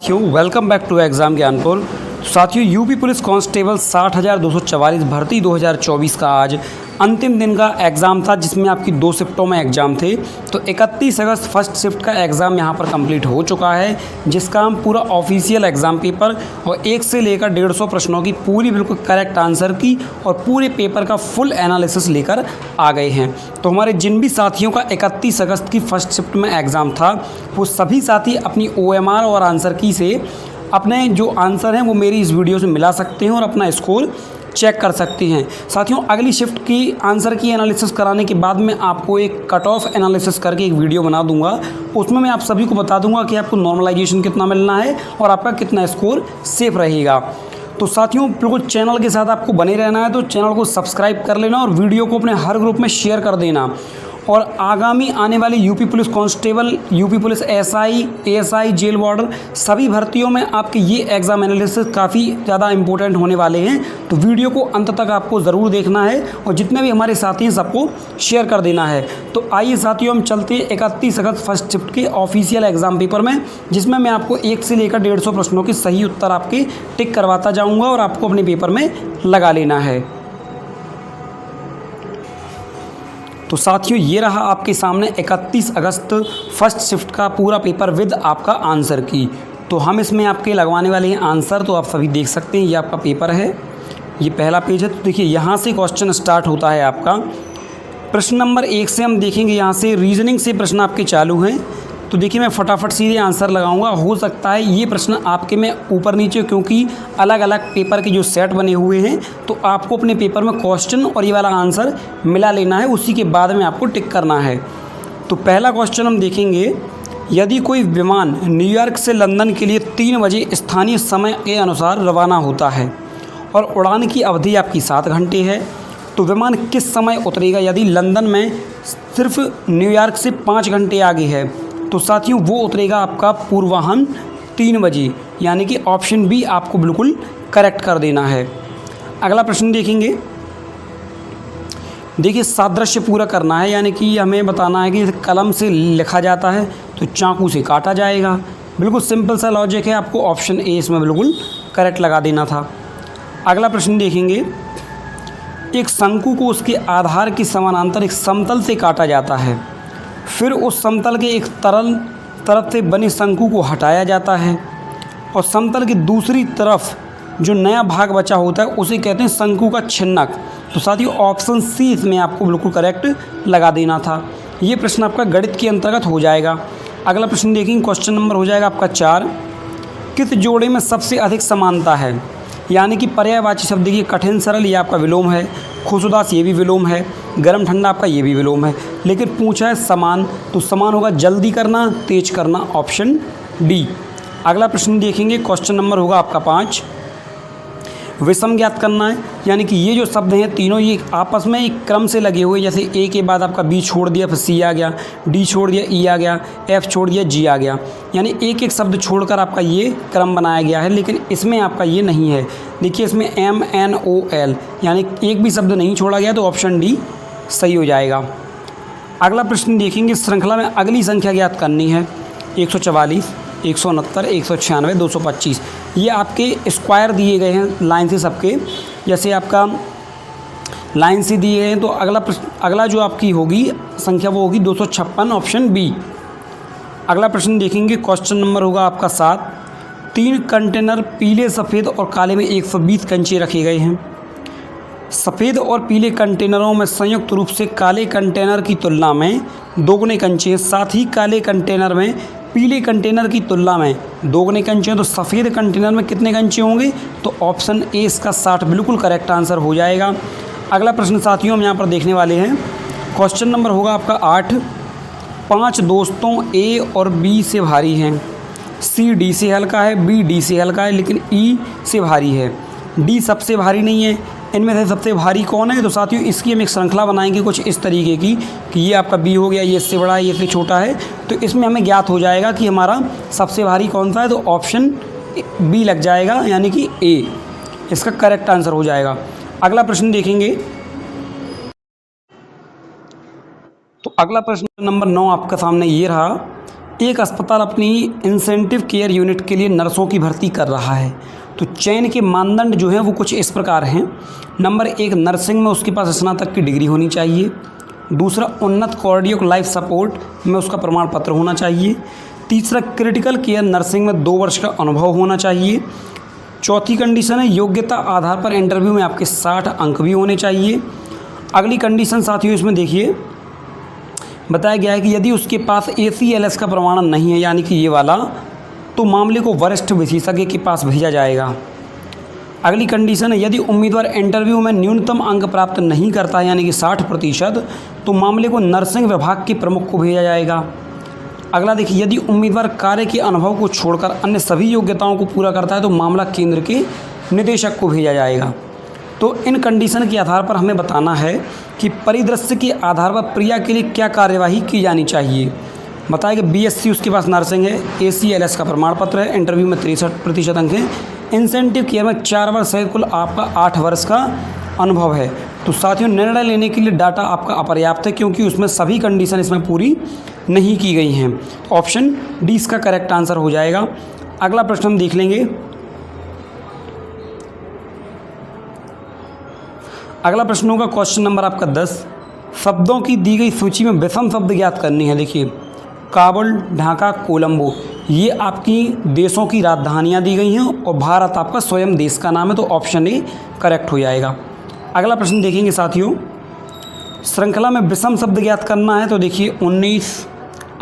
क्यों welcome back to exam Gyanpur. साथियों, UP police constable 60,244 भर्ती 2024 का आज अंतिम दिन का एग्ज़ाम था, जिसमें आपकी 2 शिफ्टों में एग्ज़ाम थे। तो 31 अगस्त फर्स्ट शिफ्ट का एग्ज़ाम यहां पर कंप्लीट हो चुका है, जिसका हम पूरा ऑफिशियल एग्ज़ाम पेपर और 1 से लेकर 150 प्रश्नों की पूरी बिल्कुल करेक्ट आंसर की और पूरे पेपर का फुल एनालिसिस लेकर आ गए हैं। तो हमारे जिन भी साथियों का 31 अगस्त की फर्स्ट शिफ्ट में एग्ज़ाम था, वो सभी साथी अपनी OMR और आंसर की से अपने जो आंसर हैं वो मेरी इस वीडियो से मिला सकते हैं और अपना स्कोर चेक कर सकते हैं। साथियों, अगली शिफ्ट की आंसर की एनालिसिस कराने के बाद मैं आपको एक कट ऑफ एनालिसिस करके एक वीडियो बना दूंगा। उसमें मैं आप सभी को बता दूंगा कि आपको नॉर्मलाइजेशन कितना मिलना है और आपका कितना स्कोर सेफ रहेगा। तो साथियों, बिल्कुल चैनल के साथ आपको बने रहना है, तो चैनल को सब्सक्राइब कर लेना और वीडियो को अपने हर ग्रुप में शेयर कर देना। और आगामी आने वाली UP police constable, UP police SI, ASI, jail warder सभी भर्तियों में आपके ये एग्ज़ाम एनालिसिस काफ़ी ज़्यादा इंपॉर्टेंट होने वाले हैं। तो वीडियो को अंत तक आपको ज़रूर देखना है और जितने भी हमारे साथी हैं सबको शेयर कर देना है। तो आइए साथियों, हम चलते हैं 31 अगस्त फर्स्ट शिफ्ट के ऑफिशियल एग्ज़ाम पेपर में, जिसमें मैं आपको 1 से लेकर 150 प्रश्नों के सही उत्तर आपके टिक करवाता जाऊँगा और आपको अपने पेपर में लगा लेना है। तो साथियों, ये रहा आपके सामने 31 अगस्त फर्स्ट शिफ्ट का पूरा पेपर विद आपका आंसर की। तो हम इसमें आपके लगवाने वाले हैं आंसर, तो आप सभी देख सकते हैं। ये आपका पेपर है, ये पहला पेज है। तो देखिए, यहाँ से क्वेश्चन स्टार्ट होता है आपका। प्रश्न नंबर 1 से हम देखेंगे, यहाँ से रीजनिंग से प्रश्न आपके चालू हैं। तो देखिए, मैं फटाफट सीधे आंसर लगाऊंगा। हो सकता है ये प्रश्न आपके में ऊपर नीचे, क्योंकि अलग अलग पेपर के जो सेट बने हुए हैं, तो आपको अपने पेपर में क्वेश्चन और ये वाला आंसर मिला लेना है, उसी के बाद में आपको टिक करना है। तो पहला क्वेश्चन हम देखेंगे, यदि कोई विमान न्यूयॉर्क से लंदन के लिए 3 बजे स्थानीय समय के अनुसार रवाना होता है और उड़ान की अवधि आपकी 7 घंटे है, तो विमान किस समय उतरेगा यदि लंदन में सिर्फ न्यूयॉर्क से 5 घंटे आगे है? तो साथियों, वो उतरेगा आपका पूर्वाह्न 3 बजे, यानी कि ऑप्शन बी आपको बिल्कुल करेक्ट कर देना है। अगला प्रश्न देखेंगे। देखिए, सादृश्य पूरा करना है, यानी कि हमें बताना है कि कलम से लिखा जाता है तो चाकू से काटा जाएगा। बिल्कुल सिंपल सा लॉजिक है, आपको ऑप्शन ए इसमें बिल्कुल करेक्ट लगा देना था। अगला प्रश्न देखेंगे, एक शंकु को उसके आधार के समानांतर एक समतल से काटा जाता है, फिर उस समतल के एक तरल तरफ से बने शंकु को हटाया जाता है और समतल की दूसरी तरफ जो नया भाग बचा होता है उसे कहते हैं शंकु का छिन्नक। तो साथियों, ऑप्शन सी इसमें आपको बिल्कुल करेक्ट लगा देना था। ये प्रश्न आपका गणित के अंतर्गत हो जाएगा। अगला प्रश्न देखेंगे, क्वेश्चन नंबर हो जाएगा आपका 4। किस जोड़े में सबसे अधिक समानता है? यानी कि पर्यायवाची शब्द, देखिए कठिन सरल ये आपका विलोम है, खुश उदास ये भी विलोम है, गर्म ठंडा आपका ये भी विलोम है, लेकिन पूछा है समान, तो समान होगा जल्दी करना, तेज करना, ऑप्शन डी। अगला प्रश्न देखेंगे, क्वेश्चन नंबर होगा आपका 5। विषम ज्ञात करना है, यानी कि ये जो शब्द हैं तीनों ये आपस में एक क्रम से लगे हुए, जैसे ए के बाद आपका बी छोड़ दिया, फिर सी आ गया, डी छोड़ दिया, ई आ गया, एफ छोड़ दिया, जी आ गया, यानी एक एक शब्द छोड़कर आपका ये क्रम बनाया गया है। लेकिन इसमें आपका ये नहीं है। देखिए, इसमें MNOL, यानी एक भी शब्द नहीं छोड़ा गया, तो ऑप्शन डी सही हो जाएगा। अगला प्रश्न देखेंगे, श्रृंखला में अगली संख्या ज्ञात करनी है। 144, 169, 196, 225, ये आपके स्क्वायर दिए गए हैं लाइन से सबके, जैसे आपका लाइन से दिए गए हैं। तो अगला जो आपकी होगी संख्या वो होगी 256, ऑप्शन बी। अगला प्रश्न देखेंगे, क्वेश्चन नंबर होगा आपका 7। 3 कंटेनर पीले, सफ़ेद और काले में 120 कंचे रखे गए हैं। सफ़ेद और पीले कंटेनरों में संयुक्त रूप से काले कंटेनर की तुलना में दोगुने कंचे हैं, साथ ही काले कंटेनर में पीले कंटेनर की तुलना में दोगुने कंचे हैं। तो सफ़ेद कंटेनर में कितने कंचे होंगे? तो ऑप्शन ए इसका 60 बिल्कुल करेक्ट आंसर हो जाएगा। अगला प्रश्न साथियों हम यहाँ पर देखने वाले हैं, क्वेश्चन नंबर होगा आपका 8। 5 दोस्तों ए और बी से भारी हैं, सी डी से हल्का है, बी डी से हल्का है, लेकिन ई से भारी है। डी सबसे भारी नहीं है, इनमें से सबसे भारी कौन है? तो साथियों, इसकी हम एक श्रृंखला बनाएंगे कुछ इस तरीके की कि ये आपका बी हो गया, ये इससे बड़ा है, ये इससे छोटा है। तो इसमें हमें ज्ञात हो जाएगा कि हमारा सबसे भारी कौन सा है, तो ऑप्शन बी लग जाएगा, यानी कि ए इसका करेक्ट आंसर हो जाएगा। अगला प्रश्न देखेंगे, तो अगला प्रश्न नंबर 9 आपका सामने ये रहा एक अस्पताल अपनी इंसेंटिव केयर यूनिट के लिए नर्सों की भर्ती कर रहा है। तो चयन के मानदंड जो हैं वो कुछ इस प्रकार हैं। नंबर 1, नर्सिंग में उसके पास स्नातक की डिग्री होनी चाहिए। दूसरा, उन्नत कार्डियक लाइफ सपोर्ट में उसका प्रमाण पत्र होना चाहिए। तीसरा, क्रिटिकल केयर नर्सिंग में 2 वर्ष का अनुभव होना चाहिए। चौथी कंडीशन है, योग्यता आधार पर इंटरव्यू में आपके 60 अंक भी होने चाहिए। अगली कंडीशन साथियों इसमें देखिए बताया गया है कि यदि उसके पास ACLS का प्रमाणन नहीं है, यानी कि ये वाला, तो मामले को वरिष्ठ विशेषज्ञ के पास भेजा जाएगा। अगली कंडीशन है, यदि उम्मीदवार इंटरव्यू में न्यूनतम अंक प्राप्त नहीं करता है, यानी कि 60%, तो मामले को नर्सिंग विभाग के प्रमुख को भेजा जाएगा। अगला देखिए, यदि उम्मीदवार कार्य के अनुभव को छोड़कर अन्य सभी योग्यताओं को पूरा करता है तो मामला केंद्र के निदेशक को भेजा जाएगा। तो इन कंडीशन के आधार पर हमें बताना है कि परिदृश्य के आधार पर प्रिया के लिए क्या कार्यवाही की जानी चाहिए। बताया कि BSc उसके पास नर्सिंग है, ACLS का प्रमाण पत्र है, इंटरव्यू में 63% अंक हैं, इंसेंटिव केयर में 4 वर्ष सहित कुल आपका 8 वर्ष का अनुभव है। तो साथियों, निर्णय लेने के लिए डाटा आपका अपर्याप्त है क्योंकि उसमें सभी कंडीशन इसमें पूरी नहीं की गई हैं। तो ऑप्शन डी इसका करेक्ट आंसर हो जाएगा। अगला प्रश्न हम देख लेंगे। अगला प्रश्न होगा क्वेश्चन नंबर आपका 10। शब्दों की दी गई सूची में विषम शब्द ज्ञात करनी है। देखिए, काबुल, ढाका, कोलंबो, ये आपकी देशों की राजधानियाँ दी गई हैं और भारत आपका स्वयं देश का नाम है। तो ऑप्शन ए करेक्ट हो जाएगा। अगला प्रश्न देखेंगे साथियों, श्रृंखला में विषम शब्द ज्ञात करना है। तो देखिए 19,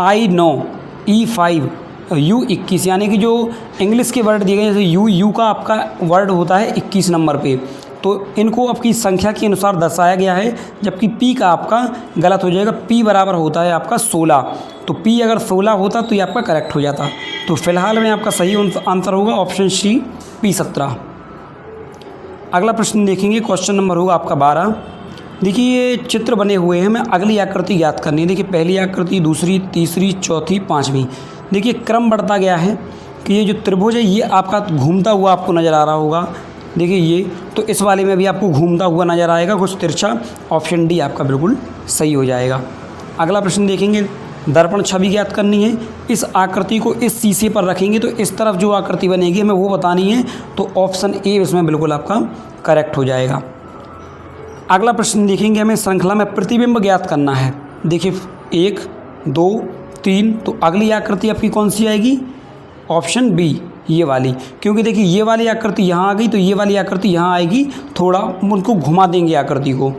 I9, E5, U21, यानी कि जो इंग्लिश के वर्ड दिए गए जैसे यू का आपका वर्ड होता है 21 नंबर पे, तो इनको आपकी संख्या के अनुसार दर्शाया गया है, जबकि P का आपका गलत हो जाएगा। P बराबर होता है आपका 16, तो P अगर 16 होता तो ये आपका करेक्ट हो जाता। तो फिलहाल में आपका सही आंसर होगा ऑप्शन सी, P17। अगला प्रश्न देखेंगे, क्वेश्चन नंबर होगा आपका 12। देखिए, ये चित्र बने हुए हैं, हमें अगली आकृति ज्ञात करनी है। देखिए, पहली आकृति, दूसरी, तीसरी, चौथी, 5वीं। देखिए, क्रम बढ़ता गया है कि ये जो त्रिभुज है ये आपका घूमता हुआ आपको नज़र आ रहा होगा। देखिए ये, तो इस वाले में भी आपको घूमता हुआ नज़र आएगा, कुछ तिरछा। ऑप्शन डी आपका बिल्कुल सही हो जाएगा। अगला प्रश्न देखेंगे, दर्पण छवि ज्ञात करनी है। इस आकृति को इस शीशे पर रखेंगे तो इस तरफ जो आकृति बनेगी हमें वो बतानी है। तो ऑप्शन ए इसमें बिल्कुल आपका करेक्ट हो जाएगा। अगला प्रश्न देखेंगे, हमें श्रृंखला में प्रतिबिंब ज्ञात करना है। देखिए 1, 2, 3, तो अगली आकृति आपकी कौन सी आएगी? ऑप्शन बी, ये वाली, क्योंकि देखिए ये वाली आकृति यहाँ आ गई तो ये वाली आकृति यहाँ आएगी, थोड़ा उनको घुमा देंगे आकृति को।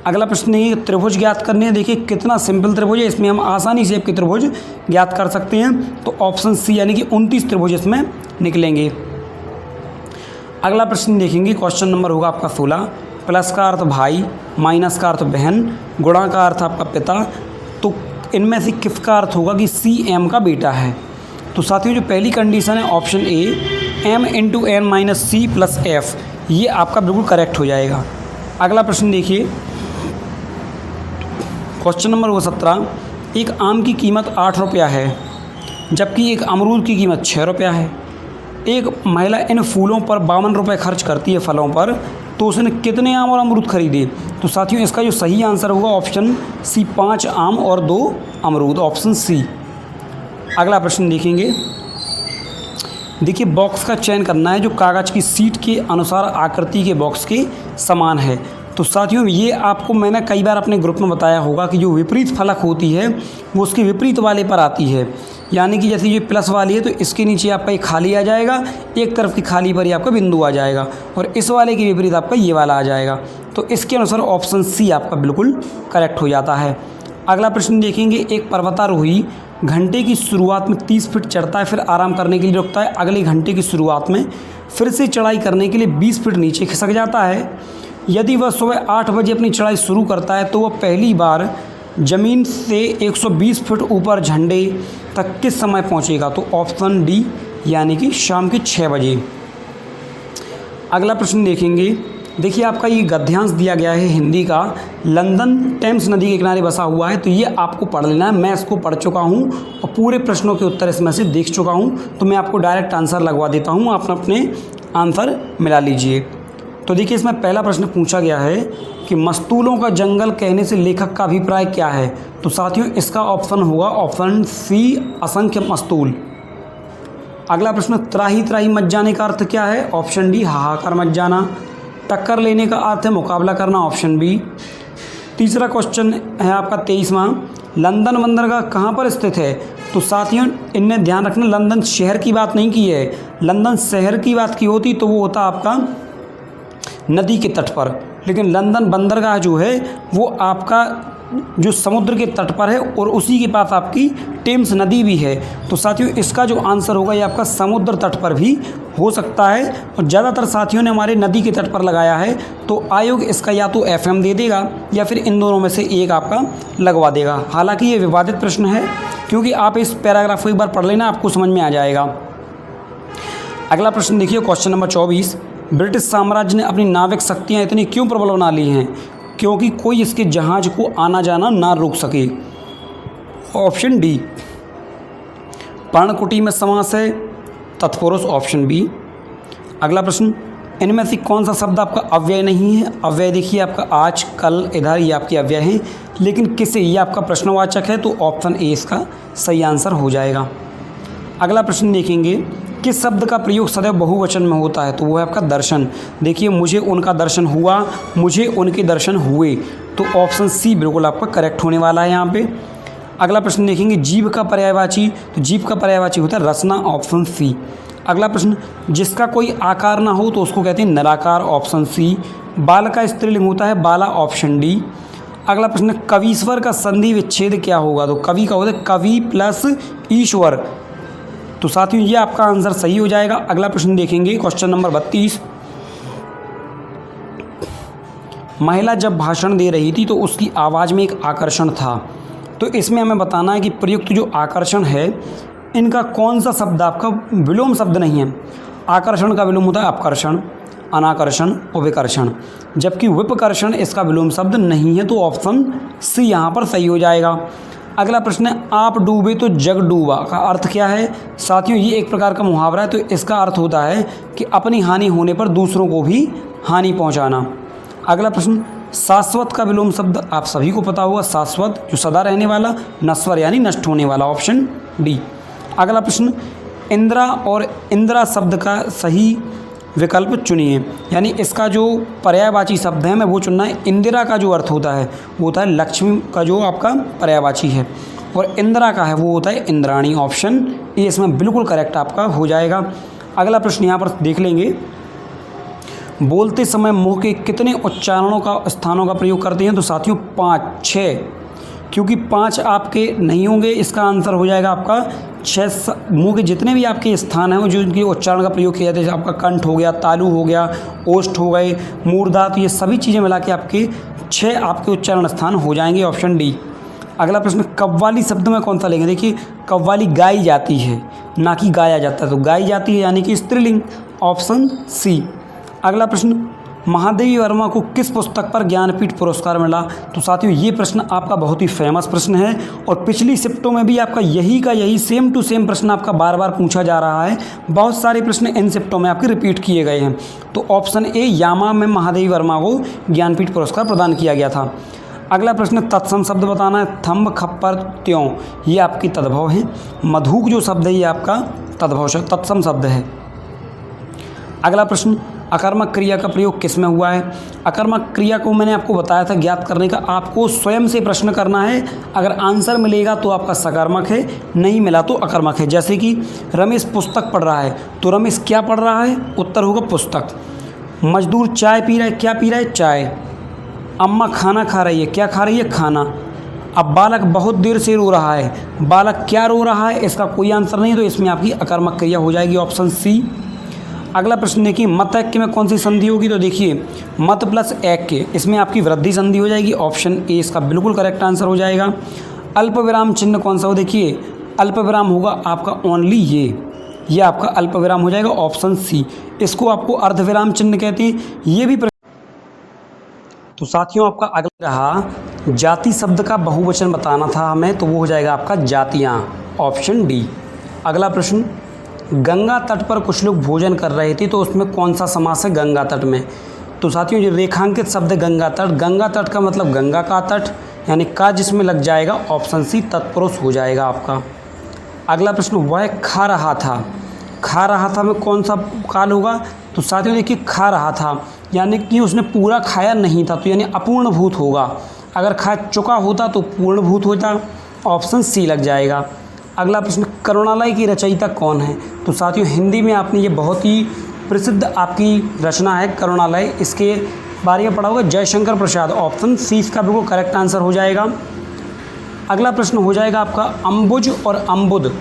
अगला प्रश्न है, त्रिभुज ज्ञात करने हैं। देखिए कितना सिंपल त्रिभुज है, इसमें हम आसानी से आपके त्रिभुज ज्ञात कर सकते हैं। तो ऑप्शन सी यानी कि 29 त्रिभुज इसमें निकलेंगे। अगला प्रश्न देखेंगे, क्वेश्चन नंबर होगा आपका 16। प्लस का अर्थ भाई, माइनस का अर्थ बहन, गुणा का अर्थ आपका पिता, तो इनमें से किसका अर्थ होगा कि सी एम का बेटा है? तो साथियों जो पहली कंडीशन है option A, m into N minus C plus F, ये आपका बिल्कुल करेक्ट हो जाएगा। अगला प्रश्न देखिए, क्वेश्चन नंबर 17। एक आम की कीमत 8 रुपया है जबकि एक अमरूद की कीमत 6 रुपया है। एक महिला इन फूलों पर 52 रुपये खर्च करती है फलों पर, तो उसने कितने आम और अमरूद खरीदे? तो साथियों इसका जो सही आंसर होगा ऑप्शन सी, 5 आम और 2 अमरूद, ऑप्शन सी। अगला प्रश्न देखेंगे, देखिए बॉक्स का चयन करना है जो कागज़ की सीट के अनुसार आकृति के बॉक्स के समान है। तो साथियों ये आपको मैंने कई बार अपने ग्रुप में बताया होगा कि जो विपरीत फलक होती है वो उसके विपरीत वाले पर आती है, यानी कि जैसे ये प्लस वाली है तो इसके नीचे आपका एक खाली आ जाएगा, एक तरफ की खाली पर ही आपका बिंदु आ जाएगा, और इस वाले के विपरीत आपका ये वाला आ जाएगा। तो इसके अनुसार ऑप्शन सी आपका बिल्कुल करेक्ट हो जाता है। अगला प्रश्न देखेंगे, एक पर्वतारोही घंटे की शुरुआत में 30 फीट चढ़ता है, फिर आराम करने के लिए रुकता है, अगले घंटे की शुरुआत में फिर से चढ़ाई करने के लिए 20 फीट नीचे खिसक जाता है। यदि वह सुबह 8 बजे अपनी चढ़ाई शुरू करता है तो वह पहली बार ज़मीन से 120 फीट ऊपर झंडे तक किस समय पहुंचेगा? तो ऑप्शन डी यानी कि शाम के 6 बजे। अगला प्रश्न देखेंगे, देखिए आपका ये गद्यांश दिया गया है हिंदी का, लंदन टेम्स नदी के किनारे बसा हुआ है, तो ये आपको पढ़ लेना है। मैं इसको पढ़ चुका हूँ और पूरे प्रश्नों के उत्तर इसमें से देख चुका हूँ, तो मैं आपको डायरेक्ट आंसर लगवा देता हूँ, आप अपने आंसर मिला लीजिए। तो देखिए इसमें पहला प्रश्न पूछा गया है कि मस्तूलों का जंगल कहने से लेखक का अभिप्राय क्या है? तो साथियों इसका ऑप्शन होगा ऑप्शन सी, असंख्य मस्तूल। अगला प्रश्न, त्राही त्राही मच जाने का अर्थ क्या है? ऑप्शन डी, हाहाकार मच जाना। टक्कर लेने का अर्थ है मुकाबला करना, ऑप्शन बी। तीसरा क्वेश्चन है आपका 23वां, लंदन बंदरगाह कहाँ पर स्थित है? तो साथियों इनमें ध्यान रखना, लंदन शहर की बात नहीं की है, लंदन शहर की बात की होती तो वो होता आपका नदी के तट पर, लेकिन लंदन बंदरगाह जो है वो आपका जो समुद्र के तट पर है और उसी के पास आपकी टेम्स नदी भी है। तो साथियों इसका जो आंसर होगा ये आपका समुद्र तट पर भी हो सकता है, और ज़्यादातर साथियों ने हमारे नदी के तट पर लगाया है, तो आयोग इसका या तो FM दे देगा या फिर इन दोनों में से एक आपका लगवा देगा। हालांकि ये विवादित प्रश्न है, क्योंकि आप इस पैराग्राफ को एक बार पढ़ लेना, आपको समझ में आ जाएगा। अगला प्रश्न देखिए, क्वेश्चन नंबर 24, ब्रिटिश साम्राज्य ने अपनी नाविक शक्तियाँ इतनी क्यों प्रबल बना ली हैं क्योंकि कोई इसके जहाज को आना जाना ना रोक सके? ऑप्शन डी, पर्णकुटी में समास है, तत्पुरुष, ऑप्शन बी। अगला प्रश्न, इनमें से कौन सा शब्द आपका अव्यय नहीं है? अव्यय देखिए आपका आज, कल, इधर, ये आपके अव्यय हैं, लेकिन किसे, ये आपका प्रश्नवाचक है, तो ऑप्शन ए इसका सही आंसर हो जाएगा। अगला प्रश्न देखेंगे, किस शब्द का प्रयोग सदैव बहुवचन में होता है? तो वो है आपका दर्शन। देखिए, मुझे उनका दर्शन हुआ, मुझे उनके दर्शन हुए, तो ऑप्शन सी बिल्कुल आपका करेक्ट होने वाला है यहाँ पे। अगला प्रश्न देखेंगे, जीव का पर्यायवाची, तो जीव का पर्यायवाची होता है रचना, ऑप्शन सी। अगला प्रश्न, जिसका कोई आकार ना हो तो उसको कहते हैं निराकार, ऑप्शन सी। बाल का स्त्रीलिंग होता है बाला, ऑप्शन डी। अगला प्रश्न, कवीश्वर का संधि विच्छेद क्या होगा? तो कवि का होता है कवि प्लस ईश्वर, तो साथियों ये आपका आंसर सही हो जाएगा। अगला प्रश्न देखेंगे, क्वेश्चन नंबर 32, महिला जब भाषण दे रही थी तो उसकी आवाज़ में एक आकर्षण था, तो इसमें हमें बताना है कि प्रयुक्त जो आकर्षण है इनका कौन सा शब्द आपका विलोम शब्द नहीं है। आकर्षण का विलोम होता है अपकर्षण, अनाकर्षण और विकर्षण, जबकि विपकर्षण इसका विलोम शब्द नहीं है, तो ऑप्शन सी यहाँ पर सही हो जाएगा। अगला प्रश्न है, आप डूबे तो जग डूबा का अर्थ क्या है? साथियों ये एक प्रकार का मुहावरा है, तो इसका अर्थ होता है कि अपनी हानि होने पर दूसरों को भी हानि पहुंचाना। अगला प्रश्न, शाश्वत का विलोम शब्द आप सभी को पता होगा, शाश्वत जो सदा रहने वाला, नश्वर यानी नष्ट होने वाला, ऑप्शन डी। अगला प्रश्न, इंदिरा और इंदिरा शब्द का सही विकल्प चुनिए, यानी इसका जो पर्यायवाची शब्द है हमें वो चुनना है। इंदिरा का जो अर्थ होता है वो होता है लक्ष्मी का जो आपका पर्यायवाची है, और इंदिरा का है वो होता है इंद्राणी, ऑप्शन ए इसमें बिल्कुल करेक्ट आपका हो जाएगा। अगला प्रश्न यहाँ पर देख लेंगे, बोलते समय मुँह के कितने उच्चारणों का स्थानों का प्रयोग करते हैं? तो साथियों 5, 6, क्योंकि 5 आपके नहीं होंगे, इसका आंसर हो जाएगा आपका 6। मुंह के जितने भी आपके स्थान हैं वो जो उनके उच्चारण का प्रयोग किया जाता है, जैसे आपका कंठ हो गया, तालु हो गया, ओष्ठ हो गए, मूर्धा, तो ये सभी चीज़ें मिला के आपके 6 आपके उच्चारण स्थान हो जाएंगे, ऑप्शन डी। अगला प्रश्न, कव्वाली शब्द में कौन सा लेंगे? देखिए कव्वाली गाई जाती है ना कि गाया जाता है, तो गाई जाती है यानी कि स्त्रीलिंग, ऑप्शन सी। अगला प्रश्न, महादेवी वर्मा को किस पुस्तक पर ज्ञानपीठ पुरस्कार मिला? तो साथियों ये प्रश्न आपका बहुत ही फेमस प्रश्न है, और पिछली शिफ्टों में भी आपका यही सेम टू सेम प्रश्न आपका बार बार पूछा जा रहा है। बहुत सारे प्रश्न इन शिफ्टों में आपके रिपीट किए गए हैं, तो ऑप्शन ए यामा में महादेवी वर्मा को ज्ञानपीठ पुरस्कार प्रदान किया गया था। अगला प्रश्न, तत्सम शब्द बताना है, थंब, खप्पर, त्यों, ये आपकी तद्भव है। मधुक जो शब्द है ये आपका तद्भव तत्सम शब्द है। अगला प्रश्न, अकर्मक क्रिया का प्रयोग किस में हुआ है? अकर्मक क्रिया को मैंने आपको बताया था ज्ञात करने का, आपको स्वयं से प्रश्न करना है, अगर आंसर मिलेगा तो आपका सकर्मक है, नहीं मिला तो अकर्मक है। जैसे कि रमेश पुस्तक पढ़ रहा है, तो रमेश क्या पढ़ रहा है? उत्तर होगा पुस्तक। मजदूर चाय पी रहा है, क्या पी रहा है? चाय। अम्मा खाना खा रही है, क्या खा रही है? खाना। अब बालक बहुत देर से रो रहा है, बालक क्या रो रहा है? इसका कोई आंसर नहीं, तो इसमें आपकी अकर्मक क्रिया हो जाएगी, ऑप्शन सी। अगला प्रश्न देखिए, मत ऐक्य में कौन सी संधि होगी? तो देखिए मत प्लस ऐक्य, इसमें आपकी वृद्धि संधि हो जाएगी, ऑप्शन ए इसका बिल्कुल करेक्ट आंसर हो जाएगा। अल्प विराम चिन्ह कौन सा हो? देखिए अल्प विराम होगा आपका ओनली ये आपका अल्प विराम हो जाएगा, ऑप्शन सी। इसको आपको अर्धविराम चिन्ह कहते हैं, ये भी। तो साथियों आपका अगला रहा, जाति शब्द का बहुवचन बताना था हमें, तो वो हो जाएगा आपका जातियाँ, ऑप्शन डी। अगला प्रश्न, गंगा तट पर कुछ लोग भोजन कर रहे थे, तो उसमें कौन सा समास है गंगा तट में? तो साथियों ये रेखांकित शब्द गंगा तट, गंगा तट का मतलब गंगा का तट, यानी का जिसमें लग जाएगा ऑप्शन सी तत्पुरुष हो जाएगा आपका। अगला प्रश्न, वह खा रहा था, खा रहा था में कौन सा काल होगा? तो साथियों देखिए खा रहा था यानी कि उसने पूरा खाया नहीं था, तो यानी अपूर्णभूत होगा। अगर खा चुका होता तो पूर्णभूत होता, ऑप्शन सी लग जाएगा। अगला प्रश्न, करुणालय की रचयिता कौन है? तो साथियों हिंदी में आपने ये बहुत ही प्रसिद्ध आपकी रचना है करुणालय, इसके बारे में पढ़ा होगा, जयशंकर प्रसाद, ऑप्शन सी इसका बिल्कुल करेक्ट आंसर हो जाएगा। अगला प्रश्न हो जाएगा आपका, अम्बुज और अम्बुद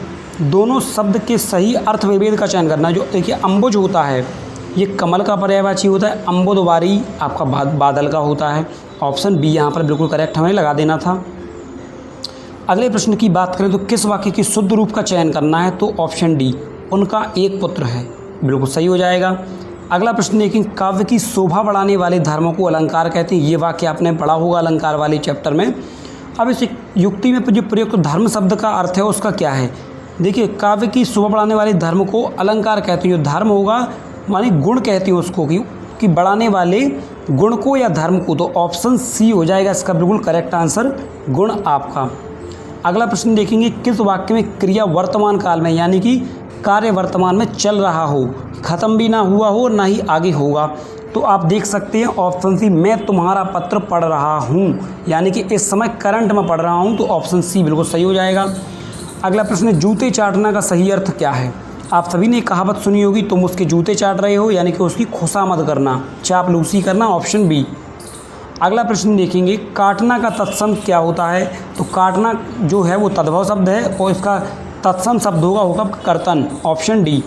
दोनों शब्द के सही अर्थ विभेद का चयन करना। जो देखिए अम्बुज होता है ये कमल का पर्यायवाची होता है, अम्बुदवारी आपका बादल का होता है, ऑप्शन बी यहाँ पर बिल्कुल करेक्ट हमें लगा देना था। अगले प्रश्न की बात करें तो किस वाक्य की शुद्ध रूप का चयन करना है? तो ऑप्शन डी, उनका एक पुत्र है, बिल्कुल सही हो जाएगा। अगला प्रश्न देखिए, काव्य की शोभा बढ़ाने वाले धर्मों को अलंकार कहते हैं। ये वाक्य आपने पढ़ा होगा अलंकार वाले चैप्टर में। अब इस युक्ति में जो प्रयुक्त धर्म शब्द का अर्थ है उसका क्या है? देखिए काव्य की शोभा बढ़ाने वाले धर्म को अलंकार कहते हैं। जो धर्म होगा मानी गुण कहते हैं उसको कि बढ़ाने वाले गुण को या धर्म को, तो ऑप्शन सी हो जाएगा इसका बिल्कुल करेक्ट आंसर, गुण आपका। अगला प्रश्न देखेंगे, किस वाक्य में क्रिया वर्तमान काल में यानी कि कार्य वर्तमान में चल रहा हो, ख़त्म भी ना हुआ हो ना ही आगे होगा? तो आप देख सकते हैं ऑप्शन सी, मैं तुम्हारा पत्र पढ़ रहा हूँ, यानी कि इस समय करंट में पढ़ रहा हूँ, तो ऑप्शन सी बिल्कुल सही हो जाएगा। अगला प्रश्न, जूते चाटना का सही अर्थ क्या है? आप सभी ने कहावत सुनी होगी, तुम उसके जूते चाट रहे हो, यानी कि उसकी खुशामद करना, चापलूसी करना, ऑप्शन बी। अगला प्रश्न देखेंगे, काटना का तत्सम क्या होता है? तो काटना जो है वो तद्भव शब्द है और इसका तत्सम शब्द होगा कर्तन, ऑप्शन डी।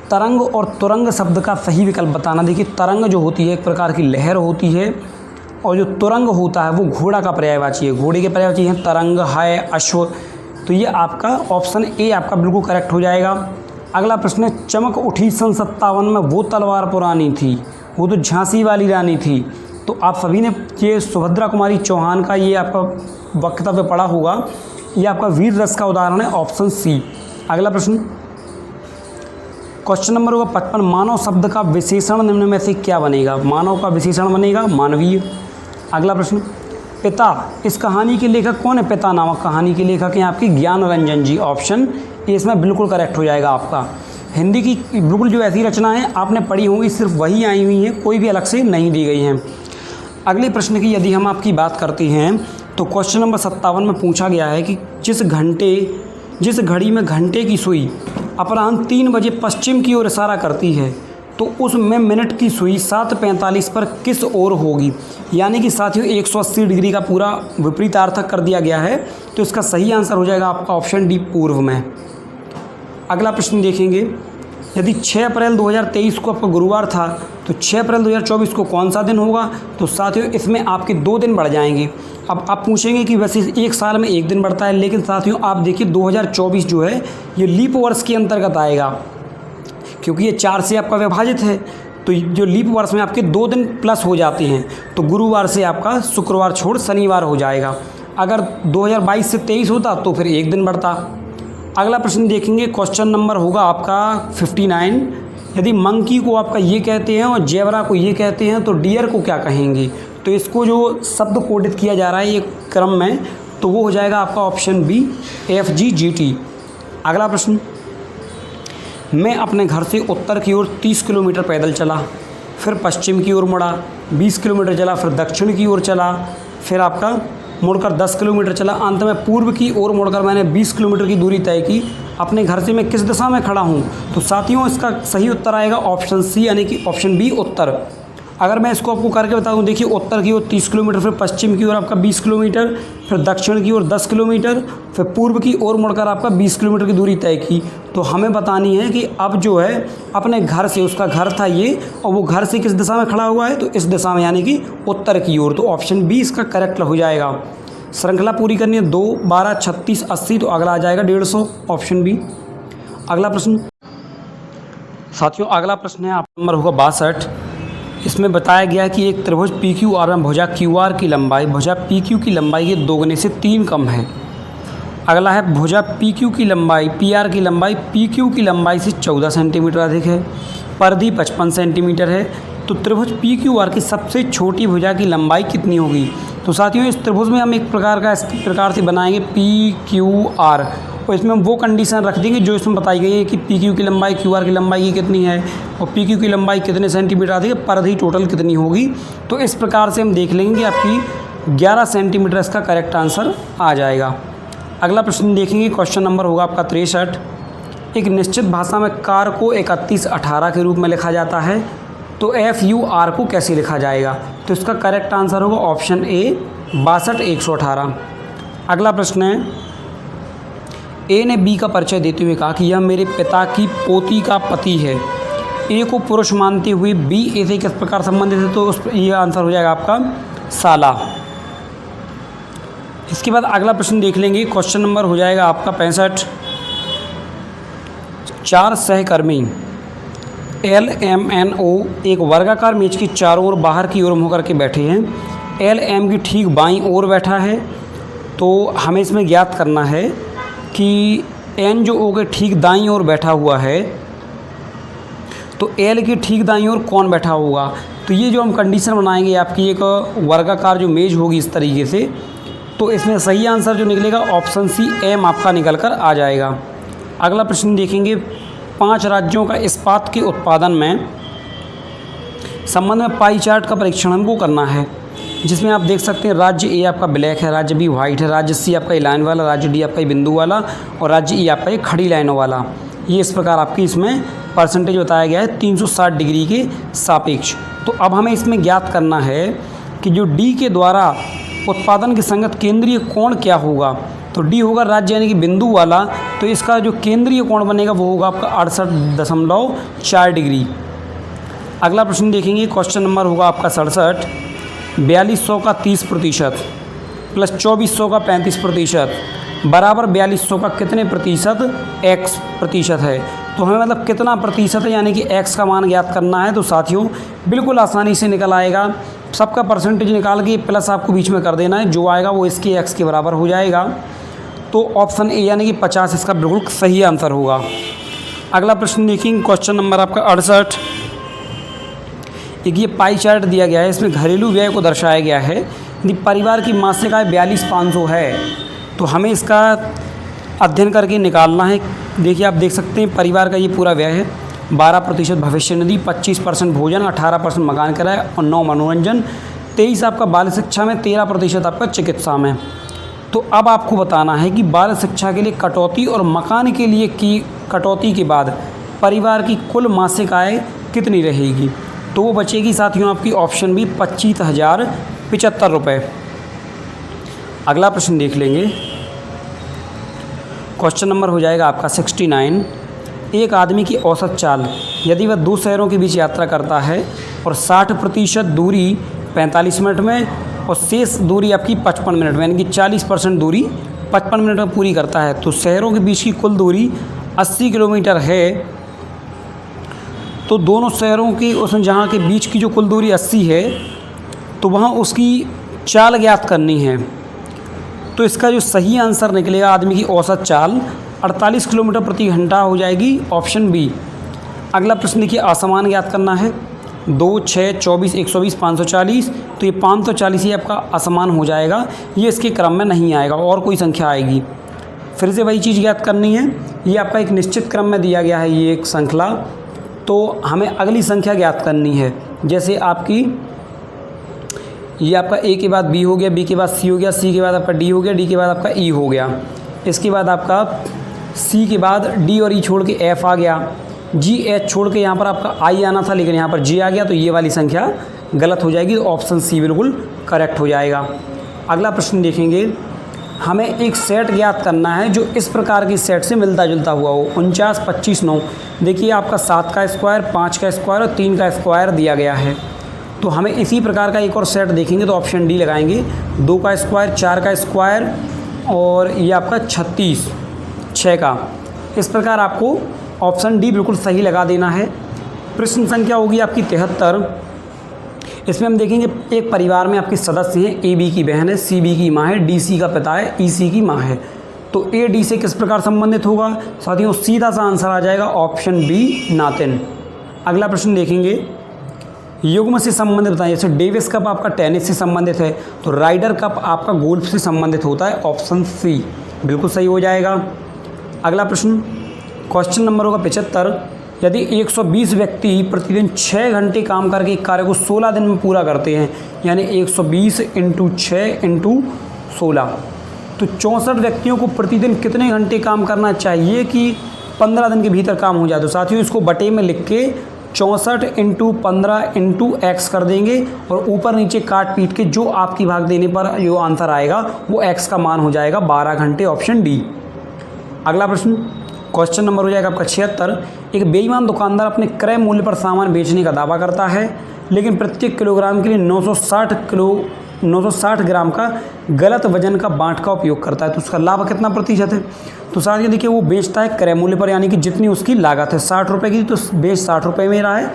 तरंग और तुरंग शब्द का सही विकल्प बताना। देखिए तरंग जो होती है एक प्रकार की लहर होती है और जो तुरंग होता है वो घोड़ा का पर्यायवाची है, घोड़े के पर्यायवाची हैं तरंग, है, अश्व, तो ये आपका ऑप्शन ए आपका बिल्कुल करेक्ट हो जाएगा। अगला प्रश्न है, चमक उठी सन 57 में वो तलवार पुरानी थी, वो तो झांसी वाली रानी थी। तो आप सभी ने ये सुभद्रा कुमारी चौहान का ये आपका वक्तव्य पढ़ा होगा, ये आपका वीर रस का उदाहरण है, ऑप्शन सी। अगला प्रश्न, क्वेश्चन नंबर होगा 55, मानव शब्द का विशेषण निम्न में से क्या बनेगा? मानव का विशेषण बनेगा मानवीय। अगला प्रश्न, पिता, इस कहानी के लेखक कौन है? पिता नामक कहानी के लेखक हैं आपकी ज्ञान रंजन जी, ऑप्शन ए इसमें बिल्कुल करेक्ट हो जाएगा आपका। हिंदी की बिल्कुल जो ऐसी रचना है आपने पढ़ी होंगी, सिर्फ वही आई हुई हैं, कोई भी अलग से नहीं दी गई हैं। अगले प्रश्न की यदि हम आपकी बात करते हैं तो क्वेश्चन नंबर 57 में पूछा गया है कि जिस घड़ी में घंटे की सुई अपराह्न 3 बजे पश्चिम की ओर इशारा करती है तो उसमें मिनट की सुई 7:45 पर किस ओर होगी? यानी कि साथियों 180 डिग्री का पूरा विपरीतार्थक कर दिया गया है, तो इसका सही आंसर हो जाएगा आपका ऑप्शन डी, पूर्व में। अगला प्रश्न देखेंगे, यदि 6 अप्रैल 2023 को आपका गुरुवार था तो 6 अप्रैल 2024 को कौन सा दिन होगा? तो साथियों इसमें आपके 2 दिन बढ़ जाएंगे। अब आप पूछेंगे कि वैसे एक साल में 1 दिन बढ़ता है, लेकिन साथियों आप देखिए 2024 जो है ये लीप वर्ष के अंतर्गत आएगा, क्योंकि ये 4 से आपका विभाजित है, तो जो लीप वर्ष में आपके 2 दिन प्लस हो जाते हैं, तो गुरुवार से आपका शुक्रवार छोड़ शनिवार हो जाएगा। अगर 2022 से 23 होता तो फिर 1 दिन बढ़ता। अगला प्रश्न देखेंगे, क्वेश्चन नंबर होगा आपका 59, यदि मंकी को आपका ये कहते हैं और जेबरा को ये कहते हैं तो डियर को क्या कहेंगे? तो इसको जो शब्द कोडित किया जा रहा है ये क्रम में, तो वो हो जाएगा आपका ऑप्शन बी, FGGT। अगला प्रश्न, मैं अपने घर से उत्तर की ओर 30 किलोमीटर पैदल चला, फिर पश्चिम की ओर मुड़ा, 20 किलोमीटर चला, फिर दक्षिण की ओर चला, फिर आपका मुड़कर 10 किलोमीटर चला, अंत में पूर्व की ओर मुड़कर मैंने 20 किलोमीटर की दूरी तय की। अपने घर से मैं किस दिशा में खड़ा हूँ? तो साथियों इसका सही उत्तर आएगा ऑप्शन सी, यानी कि ऑप्शन बी, उत्तर। अगर मैं इसको आपको करके बताऊँ, देखिए उत्तर की ओर 30 किलोमीटर, फिर पश्चिम की ओर आपका 20 किलोमीटर, फिर दक्षिण की ओर 10 किलोमीटर, फिर पूर्व की ओर मुड़कर आपका 20 किलोमीटर की दूरी तय की। तो हमें बतानी है कि अब जो है अपने घर से, उसका घर था ये और वो घर से किस दिशा में खड़ा हुआ है? तो इस दिशा में, यानी कि उत्तर की ओर, तो ऑप्शन बी इसका करेक्ट हो जाएगा। श्रृंखला पूरी करनी है 2, 12, 36, 80, तो अगला आ जाएगा 150, ऑप्शन बी। अगला प्रश्न साथियों, अगला प्रश्न है आप नंबर होगा 62। इसमें बताया गया है कि एक त्रिभुज PQR में भुजा QR की लंबाई भुजा PQ की लंबाई के 2 गुने से 3 कम है। अगला है भुजा PQ की लंबाई PR की लंबाई PQ की लंबाई से 14 सेंटीमीटर अधिक है, परिधि 55 सेंटीमीटर है। तो त्रिभुज पी क्यू आर की सबसे छोटी भुजा की लंबाई कितनी होगी। तो साथियों इस त्रिभुज में हम एक इस प्रकार से बनाएंगे पी क्यू आर, और इसमें हम वो कंडीशन रख देंगे जो इसमें बताई गई है कि पी क्यू की लंबाई क्यू आर की लंबाई की कितनी है और पी क्यू की लंबाई कितने सेंटीमीटर आती है, परिधि टोटल कितनी होगी। तो इस प्रकार से हम देख लेंगे कि आपकी 11 सेंटीमीटर इसका करेक्ट आंसर आ जाएगा। अगला प्रश्न देखेंगे, क्वेश्चन नंबर होगा आपका 63। एक निश्चित भाषा में कार को 3118 के रूप में लिखा जाता है, तो एफ यू आर को कैसे लिखा जाएगा। तो इसका करेक्ट आंसर होगा ऑप्शन ए 62,118। अगला प्रश्न है, ए ने बी का परिचय देते हुए कहा कि यह मेरे पिता की पोती का पति है। ए को पुरुष मानते हुए बी ए से किस प्रकार संबंधित है, तो ये आंसर हो जाएगा आपका साला। इसके बाद अगला प्रश्न देख लेंगे, क्वेश्चन नंबर हो जाएगा आपका 65। 4 सहकर्मी LMNO एक वर्गाकार मेज की चारों ओर बाहर की ओर मुँह करके बैठे हैं। LM की ठीक बाईं ओर बैठा है, तो हमें इसमें ज्ञात करना है कि N जो O के ठीक दाईं ओर बैठा हुआ है, तो L की ठीक दाईं ओर कौन बैठा होगा। तो ये जो हम कंडीशन बनाएंगे आपकी एक वर्गाकार जो मेज होगी इस तरीके से, तो इसमें सही आंसर जो निकलेगा ऑप्शन सी M आपका निकल कर आ जाएगा। अगला प्रश्न देखेंगे, 5 राज्यों का इस्पात के उत्पादन में संबंध में पाई चार्ट का परीक्षण हमको करना है, जिसमें आप देख सकते हैं राज्य ए आपका ब्लैक है, राज्य बी वाइट है, राज्य सी आपका ये लाइन वाला, राज्य डी आपका ये बिंदु वाला और राज्य ई आपका ये खड़ी लाइनों वाला। ये इस प्रकार आपकी इसमें परसेंटेज बताया गया है 360 डिग्री के सापेक्ष। तो अब हमें इसमें ज्ञात करना है कि जो डी के द्वारा उत्पादन के संगत केंद्रीय कोण क्या होगा। तो डी होगा राज्य यानी कि बिंदु वाला, तो इसका जो केंद्रीय कोण बनेगा वो होगा आपका 68.4 डिग्री। अगला प्रश्न देखेंगे, क्वेश्चन नंबर होगा आपका 67। 4200 का 30% प्लस 2400 का 35% बराबर 4200 का कितने प्रतिशत x प्रतिशत है। तो हमें मतलब कितना प्रतिशत है यानी कि x का मान ज्ञात करना है। तो साथियों बिल्कुल आसानी से निकल आएगा, सबका परसेंटेज निकाल के प्लस आपको बीच में कर देना है, जो आएगा वो इसके x के बराबर हो जाएगा। तो ऑप्शन ए यानी कि 50 इसका बिल्कुल सही आंसर होगा। अगला प्रश्न देखेंगे, क्वेश्चन नंबर आपका 68। एक ये पाई चार्ट दिया गया है, इसमें घरेलू व्यय को दर्शाया गया है। यदि परिवार की मासिक आय 42,500 है, तो हमें इसका अध्ययन करके निकालना है। देखिए आप देख सकते हैं परिवार का ये पूरा व्यय है। 12% भविष्य निधि, 25% भोजन, 18% मकान किराया और 9 मनोरंजन, 23 आपका बाल शिक्षा में, 13% आपका चिकित्सा में। तो अब आपको बताना है कि बाल शिक्षा के लिए कटौती और मकान के लिए की कटौती के बाद परिवार की कुल मासिक आय कितनी रहेगी। तो वो बचेगी साथियों आपकी ऑप्शन बी 25,075 रुपये। अगला प्रश्न देख लेंगे, क्वेश्चन नंबर हो जाएगा आपका 69। एक आदमी की औसत चाल यदि वह 2 शहरों के बीच यात्रा करता है और 60% दूरी 45 मिनट में और शेष दूरी आपकी 55 मिनट में, यानी कि 40% दूरी 55 मिनट में पूरी करता है, तो शहरों के बीच की कुल दूरी 80 किलोमीटर है। तो दोनों शहरों की उसमें जहाँ के बीच की जो कुल दूरी 80 है, तो वहाँ उसकी चाल ज्ञात करनी है। तो इसका जो सही आंसर निकलेगा आदमी की औसत चाल 48 किलोमीटर प्रति घंटा हो जाएगी, ऑप्शन बी। अगला प्रश्न देखिए, असमान ज्ञात करना है। 2, 6, 24, 120, 540, तो ये 540 ही आपका असमान हो जाएगा, ये इसके क्रम में नहीं आएगा और कोई संख्या आएगी। फिर से वही चीज़ ज्ञात करनी है, ये आपका एक निश्चित क्रम में दिया गया है ये एक श्रृंखला, तो हमें अगली संख्या ज्ञात करनी है। जैसे आपकी ये आपका ए के बाद बी हो गया, बी के बाद सी हो गया, सी के बाद आपका डी हो गया, डी के बाद आपका ई हो गया, इसके बाद आपका सी के बाद डी और ई छोड़ के एफ आ गया, जी एच छोड़ के यहाँ पर आपका आई आना था लेकिन यहाँ पर जी आ गया, तो ये वाली संख्या गलत हो जाएगी, तो ऑप्शन सी बिल्कुल करेक्ट हो जाएगा। अगला प्रश्न देखेंगे, हमें एक सेट ज्ञात करना है जो इस प्रकार की सेट से मिलता जुलता हुआ हो। 49, 25, 9। देखिए आपका 7 का स्क्वायर, 5 का स्क्वायर और 3 का स्क्वायर दिया गया है, तो हमें इसी प्रकार का एक और सेट देखेंगे तो ऑप्शन डी लगाएंगे। 2 का स्क्वायर, 4 का स्क्वायर और ये आपका 36, 6 का। इस प्रकार आपको ऑप्शन डी बिल्कुल सही लगा देना है। प्रश्न संख्या होगी आपकी 73। इसमें हम देखेंगे एक परिवार में आपके सदस्य हैं, ए बी की बहन है, सी बी की माँ है, डी सी का पिता है, ई सी की माँ है, तो ए डी से किस प्रकार संबंधित होगा साथियों, सीधा सा आंसर आ जाएगा ऑप्शन बी नातिन। अगला प्रश्न देखेंगे, युग्म से संबंधित बताएं, जैसे डेविस कप आपका टेनिस से संबंधित है, तो राइडर कप आपका गोल्फ से संबंधित होता है, ऑप्शन सी बिल्कुल सही हो जाएगा। अगला प्रश्न, क्वेश्चन नंबर होगा 75। यदि 120 व्यक्ति प्रतिदिन 6 घंटे काम करके एक कार्य को 16 दिन में पूरा करते हैं, यानी 120 × 6 × 16, तो 64 व्यक्तियों को प्रतिदिन कितने घंटे काम करना चाहिए कि 15 दिन के भीतर काम हो जाए? तो साथियों इसको बटे में लिख के 64 × 15 × x कर देंगे और ऊपर नीचे काट पीट के जो आपकी भाग देने पर जो आंसर आएगा वो x का मान हो जाएगा 12 घंटे, ऑप्शन डी। अगला प्रश्न, क्वेश्चन नंबर हो जाएगा आपका 76। एक बेईमान दुकानदार अपने क्रय मूल्य पर सामान बेचने का दावा करता है, लेकिन प्रत्येक किलोग्राम के लिए 960 ग्राम का गलत वजन का बाँट का उपयोग करता है, तो उसका लाभ कितना प्रतिशत है? तो साथियों देखिए, वो बेचता है क्रय मूल्य पर, यानी कि जितनी उसकी लागत है 60 रुपये की, तो बेच 60 रुपये में रहा है,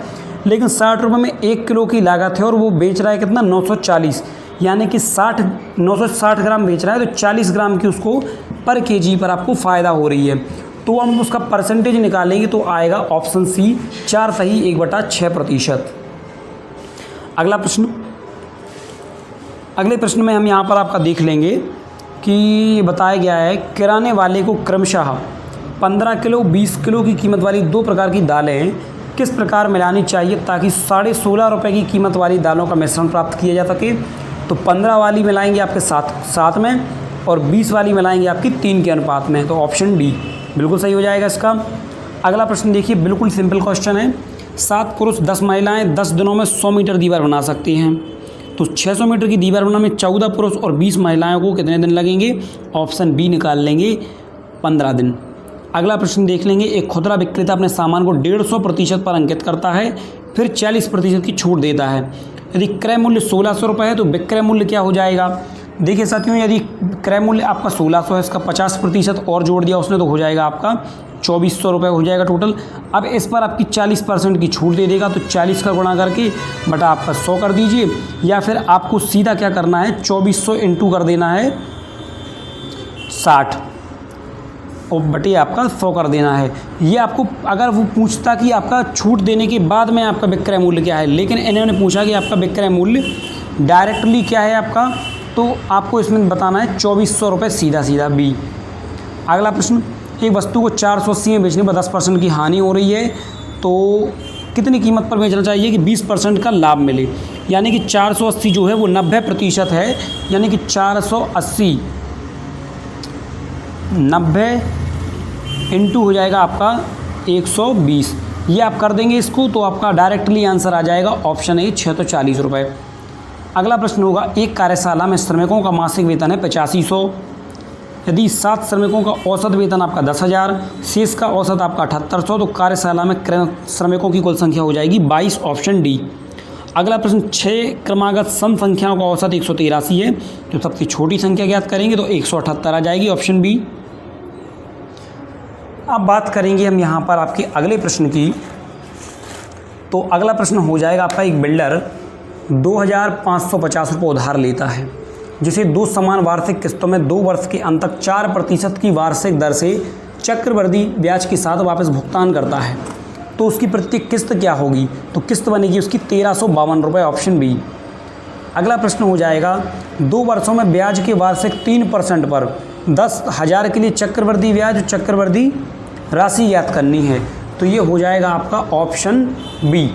लेकिन 60 रुपये में 1 किलो की लागत है और वो बेच रहा है कितना, 940, यानी कि 960 ग्राम बेच रहा है, तो 40 ग्राम की उसको पर केजी पर आपको फ़ायदा हो रही है। तो हम उसका परसेंटेज निकालेंगे तो आएगा ऑप्शन सी 4 सही 1/6%। अगला प्रश्न, अगले प्रश्न में हम यहाँ पर आपका देख लेंगे कि बताया गया है किराने वाले को क्रमशः 15 किलो 20 किलो की कीमत वाली 2 प्रकार की दालें किस प्रकार मिलानी चाहिए ताकि 16.5 रुपये की कीमत वाली दालों का मिश्रण प्राप्त किया जा सके? तो 15 वाली मिलाएंगे आपके साथ में और 20 वाली मिलाएंगे आपकी 3 के अनुपात में, तो ऑप्शन डी बिल्कुल सही हो जाएगा इसका। अगला प्रश्न देखिए, बिल्कुल सिंपल क्वेश्चन है। 7 पुरुष 10 महिलाएं 10 दिनों में 100 मीटर दीवार बना सकती हैं, तो 600 मीटर की दीवार बनाने में 14 पुरुष और 20 महिलाओं को कितने दिन लगेंगे? ऑप्शन बी निकाल लेंगे 15 दिन। अगला प्रश्न देख लेंगे, एक खुदरा विक्रेता अपने सामान को 150% पर अंकित करता है, फिर 40% की छूट देता है। यदि क्रय मूल्य 1600 रुपये है तो विक्रय मूल्य क्या हो जाएगा? देखिए साथियों, यदि क्रय मूल्य आपका 1600 है, इसका 50% और जोड़ दिया उसने तो हो जाएगा आपका 2400 रुपये हो जाएगा टोटल। अब इस पर आपकी 40% की छूट दे देगा, तो 40 का गुणा करके बटा आपका 100 कर दीजिए, या फिर आपको सीधा क्या करना है 2400 इंटू कर देना है 60 और बटे आपका 100 कर देना है। ये आपको अगर वो पूछता कि आपका छूट देने के बाद में आपका विक्रय मूल्य क्या है, लेकिन इन्होंने पूछा कि आपका विक्रय मूल्य डायरेक्टली क्या है आपका, तो आपको इसमें बताना है 2400 रुपये, सीधा बी। अगला प्रश्न, एक वस्तु को 480 में बेचने पर 10% की हानि हो रही है, तो कितनी कीमत पर बेचना चाहिए कि 20% का लाभ मिले? यानी कि 480 जो है वो 90% है, यानी कि 480 90 इंटू हो जाएगा आपका 120, ये आप कर देंगे इसको तो आपका डायरेक्टली आंसर आ जाएगा ऑप्शन ए 640 रुपये। अगला प्रश्न होगा, एक कार्यशाला में श्रमिकों का मासिक वेतन है 8500, यदि 7 श्रमिकों का औसत वेतन आपका 10,000, शेष का औसत आपका 7800, तो कार्यशाला में श्रमिकों की कुल संख्या हो जाएगी 22, ऑप्शन डी। अगला प्रश्न, 6 क्रमागत सम संख्याओं का औसत 183 है, तो सबसे छोटी संख्या ज्ञात करेंगे तो 178 आ जाएगी, ऑप्शन बी। अब बात करेंगे हम यहाँ पर आपके अगले प्रश्न की, तो अगला प्रश्न हो जाएगा आपका, एक बिल्डर 2550 रुपये उधार लेता है, जिसे 2 समान वार्षिक किस्तों में 2 वर्ष के अंत तक 4% की वार्षिक दर से चक्रवृद्धि ब्याज के साथ वापस भुगतान करता है, तो उसकी प्रत्येक किस्त क्या होगी? तो किस्त बनेगी उसकी 1352 रुपये, ऑप्शन बी। अगला प्रश्न हो जाएगा, 2 वर्षों में ब्याज के वार्षिक 3% पर 10,000 के लिए चक्रवृद्धि ब्याज चक्रवृद्धि राशि ज्ञात करनी है, तो ये हो जाएगा आपका ऑप्शन बी,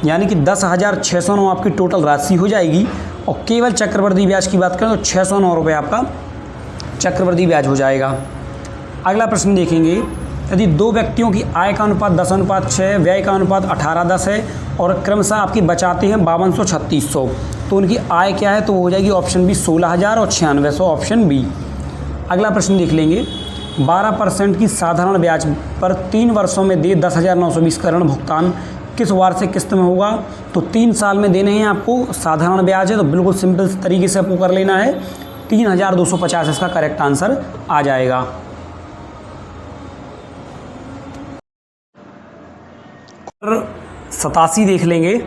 यानी कि 10,609 आपकी टोटल राशि हो जाएगी और केवल चक्रवृद्धि ब्याज की बात करें तो 609 रुपये आपका चक्रवृद्धि ब्याज हो जाएगा। अगला प्रश्न देखेंगे, यदि 2 व्यक्तियों की आय का अनुपात 10:6, व्यय का अनुपात 18:10 है और क्रमशः आपकी बचाते हैं 5200-3600, तो उनकी आय क्या है? तो वो हो जाएगी ऑप्शन बी 16,000 और 9600, ऑप्शन बी। अगला प्रश्न देख लेंगे, 12% की साधारण ब्याज पर 3 वर्षों में दे 10,920 का ऋण भुगतान किस वार्षिक किस्त में होगा? तो 3 साल में देने हैं आपको, साधारण ब्याज है तो बिल्कुल सिंपल तरीके से आपको कर लेना है, 3250 इसका करेक्ट आंसर आ जाएगा। 87 देख लेंगे,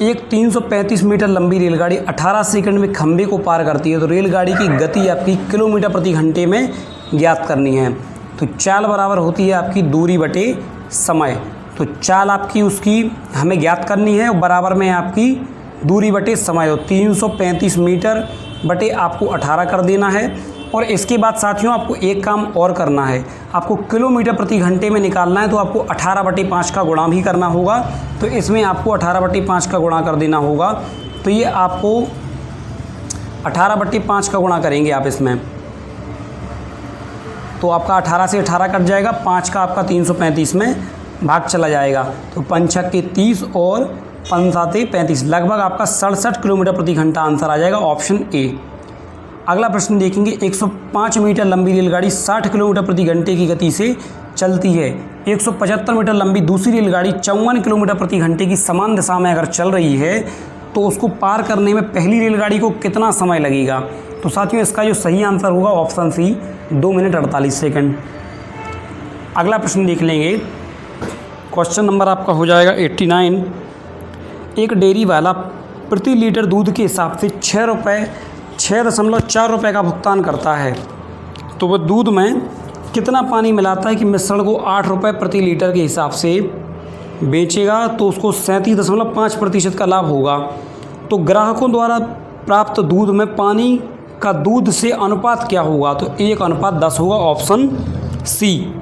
एक 335 मीटर लंबी रेलगाड़ी 18 सेकंड में खंभे को पार करती है, तो रेलगाड़ी की गति आपकी किलोमीटर प्रति घंटे में ज्ञात करनी है। तो चाल बराबर होती है आपकी दूरी बटे समय, तो चाल आपकी उसकी हमें ज्ञात करनी है, बराबर में आपकी दूरी बटे समय हो 335 मीटर बटे आपको 18 कर देना है। और इसके बाद साथियों आपको एक काम और करना है, आपको किलोमीटर प्रति घंटे में निकालना है, तो आपको 18/5 का गुणा भी करना होगा। तो इसमें आपको 18/5 का गुणा कर देना होगा। तो ये आपको 18/5 का गुणा करेंगे आप इसमें, तो आपका 18 से 18 कट जाएगा, 5 का आपका 335 में भाग चला जाएगा। तो 5 के 30 और 5 साते 35, लगभग आपका 67 किलोमीटर प्रति घंटा आंसर आ जाएगा, ऑप्शन ए। अगला प्रश्न देखेंगे, 105 मीटर लंबी रेलगाड़ी 60 किलोमीटर प्रति घंटे की गति से चलती है। 175 मीटर लंबी दूसरी रेलगाड़ी 54 किलोमीटर प्रति घंटे की समान दिशा में अगर चल रही है तो उसको पार करने में पहली रेलगाड़ी को कितना समय लगेगा? तो साथियों इसका जो सही आंसर होगा ऑप्शन सी, 2 मिनट 48 सेकंड। अगला प्रश्न देख लेंगे, क्वेश्चन नंबर आपका हो जाएगा 89। एक डेयरी वाला प्रति लीटर दूध के हिसाब से 6.4 रुपये का भुगतान करता है, तो वह दूध में कितना पानी मिलाता है कि मिश्रण को 8 रुपये प्रति लीटर के हिसाब से बेचेगा? तो उसको 37.5% का लाभ होगा। तो ग्राहकों द्वारा प्राप्त दूध में पानी का दूध से अनुपात क्या होगा? तो 1:10 होगा, ऑप्शन सी।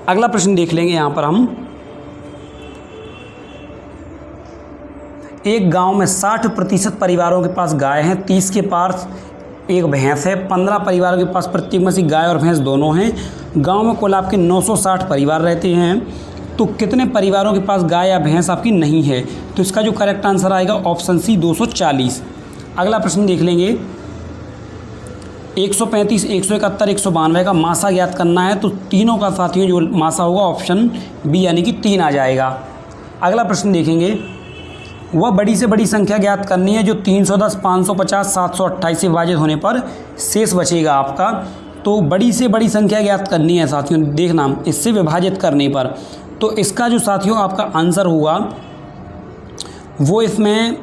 अगला प्रश्न देख लेंगे यहाँ पर हम, एक गांव में 60% परिवारों के पास गाय हैं, 30 के पास एक भैंस है, 15 परिवारों के पास प्रत्येक में से गाय और भैंस दोनों हैं। गांव में कुल आपके 960 परिवार रहते हैं, तो कितने परिवारों के पास गाय या भैंस आपकी नहीं है? तो इसका जो करेक्ट आंसर आएगा ऑप्शन सी, 240। अगला प्रश्न देख लेंगे, 135, 171, 192 का मासा ज्ञात करना है, तो तीनों का साथियों जो मासा होगा ऑप्शन बी यानी कि 3 आ जाएगा। अगला प्रश्न देखेंगे, वह बड़ी से बड़ी संख्या ज्ञात करनी है जो 310, 550, 728 से विभाजित होने पर शेष बचेगा आपका। तो बड़ी से बड़ी संख्या ज्ञात करनी है साथियों, देखना इससे विभाजित करने पर। तो इसका जो साथियों आपका आंसर होगा वो इसमें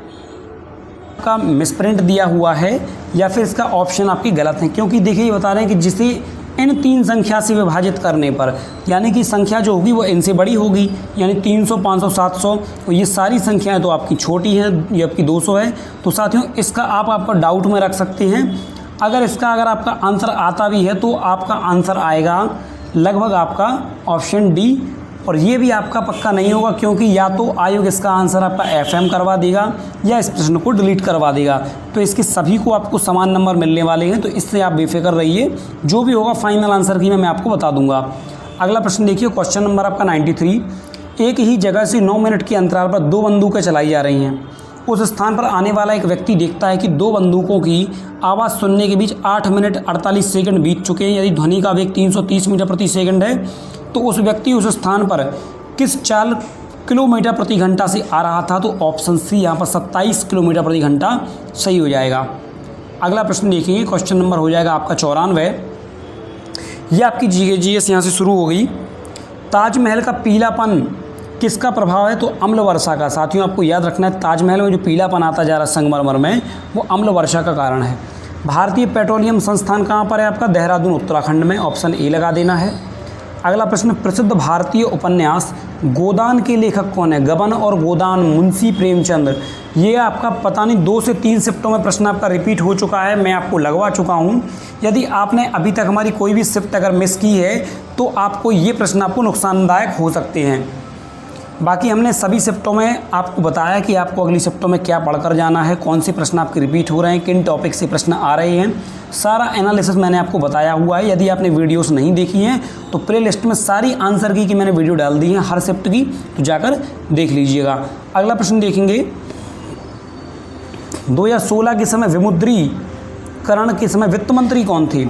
का मिसप्रिंट दिया हुआ है या फिर इसका ऑप्शन आपकी गलत है, क्योंकि देखिए ये बता रहे हैं कि जिसे इन 3 संख्या से विभाजित करने पर, यानी कि संख्या जो होगी वो इनसे बड़ी होगी, यानी 300, 500, 700, तो ये सारी संख्याएं तो आपकी छोटी हैं, ये आपकी 200 है। तो साथियों इसका आपका डाउट में रख सकते हैं। अगर आपका आंसर आता भी है तो आपका आंसर आएगा लगभग आपका ऑप्शन डी, और ये भी आपका पक्का नहीं होगा, क्योंकि या तो आयोग इसका आंसर आपका FM करवा देगा या इस प्रश्न को डिलीट करवा देगा। तो इसके सभी को आपको समान नंबर मिलने वाले हैं, तो इससे आप बेफिक्र रहिए, जो भी होगा फाइनल आंसर की मैं आपको बता दूंगा। अगला प्रश्न देखिए, क्वेश्चन नंबर आपका 93। एक ही जगह से 9 मिनट के अंतराल पर 2 बंदूकें चलाई जा रही हैं। उस स्थान पर आने वाला एक व्यक्ति देखता है कि 2 बंदूकों की आवाज़ सुनने के बीच 8 मिनट 48 सेकंड बीत चुके हैं। यदि ध्वनि का वेग 330 मीटर प्रति सेकंड है, तो उस व्यक्ति उस स्थान पर किस चाल किलोमीटर प्रति घंटा से आ रहा था? तो ऑप्शन सी यहाँ पर 27 किलोमीटर प्रति घंटा सही हो जाएगा। अगला प्रश्न देखेंगे, क्वेश्चन नंबर हो जाएगा आपका 94। ये आपकी GS यहाँ से शुरू हो गई। ताजमहल का पीलापन किसका प्रभाव है? तो अम्ल वर्षा का। साथियों आपको याद रखना है, ताजमहल में जो पीलापन आता जा रहा है संगमरमर में, वो अम्ल वर्षा का कारण है। भारतीय पेट्रोलियम संस्थान कहाँ पर है आपका? देहरादून, उत्तराखंड में, ऑप्शन ए लगा देना है। अगला प्रश्न, प्रसिद्ध भारतीय उपन्यास गोदान के लेखक कौन है? गबन और गोदान, मुंशी प्रेमचंद। ये आपका पता नहीं 2 से 3 शिफ्टों में प्रश्न आपका रिपीट हो चुका है, मैं आपको लगवा चुका हूँ। यदि आपने अभी तक हमारी कोई भी शिफ्ट अगर मिस की है तो आपको ये प्रश्न आपको नुकसानदायक हो सकते हैं। बाकी हमने सभी शिफ्टों में आपको बताया कि आपको अगली शिफ्टों में क्या पढ़कर जाना है, कौन से प्रश्न आपके रिपीट हो रहे हैं, किन टॉपिक से प्रश्न आ रहे हैं, सारा एनालिसिस मैंने आपको बताया हुआ है। यदि आपने वीडियोस नहीं देखी हैं तो प्ले लिस्ट में सारी आंसर की मैंने वीडियो डाल दी है हर शिफ्ट की, तो जाकर देख लीजिएगा। अगला प्रश्न देखेंगे, 2016 के समय विमुद्रीकरण के समय वित्त मंत्री कौन थे?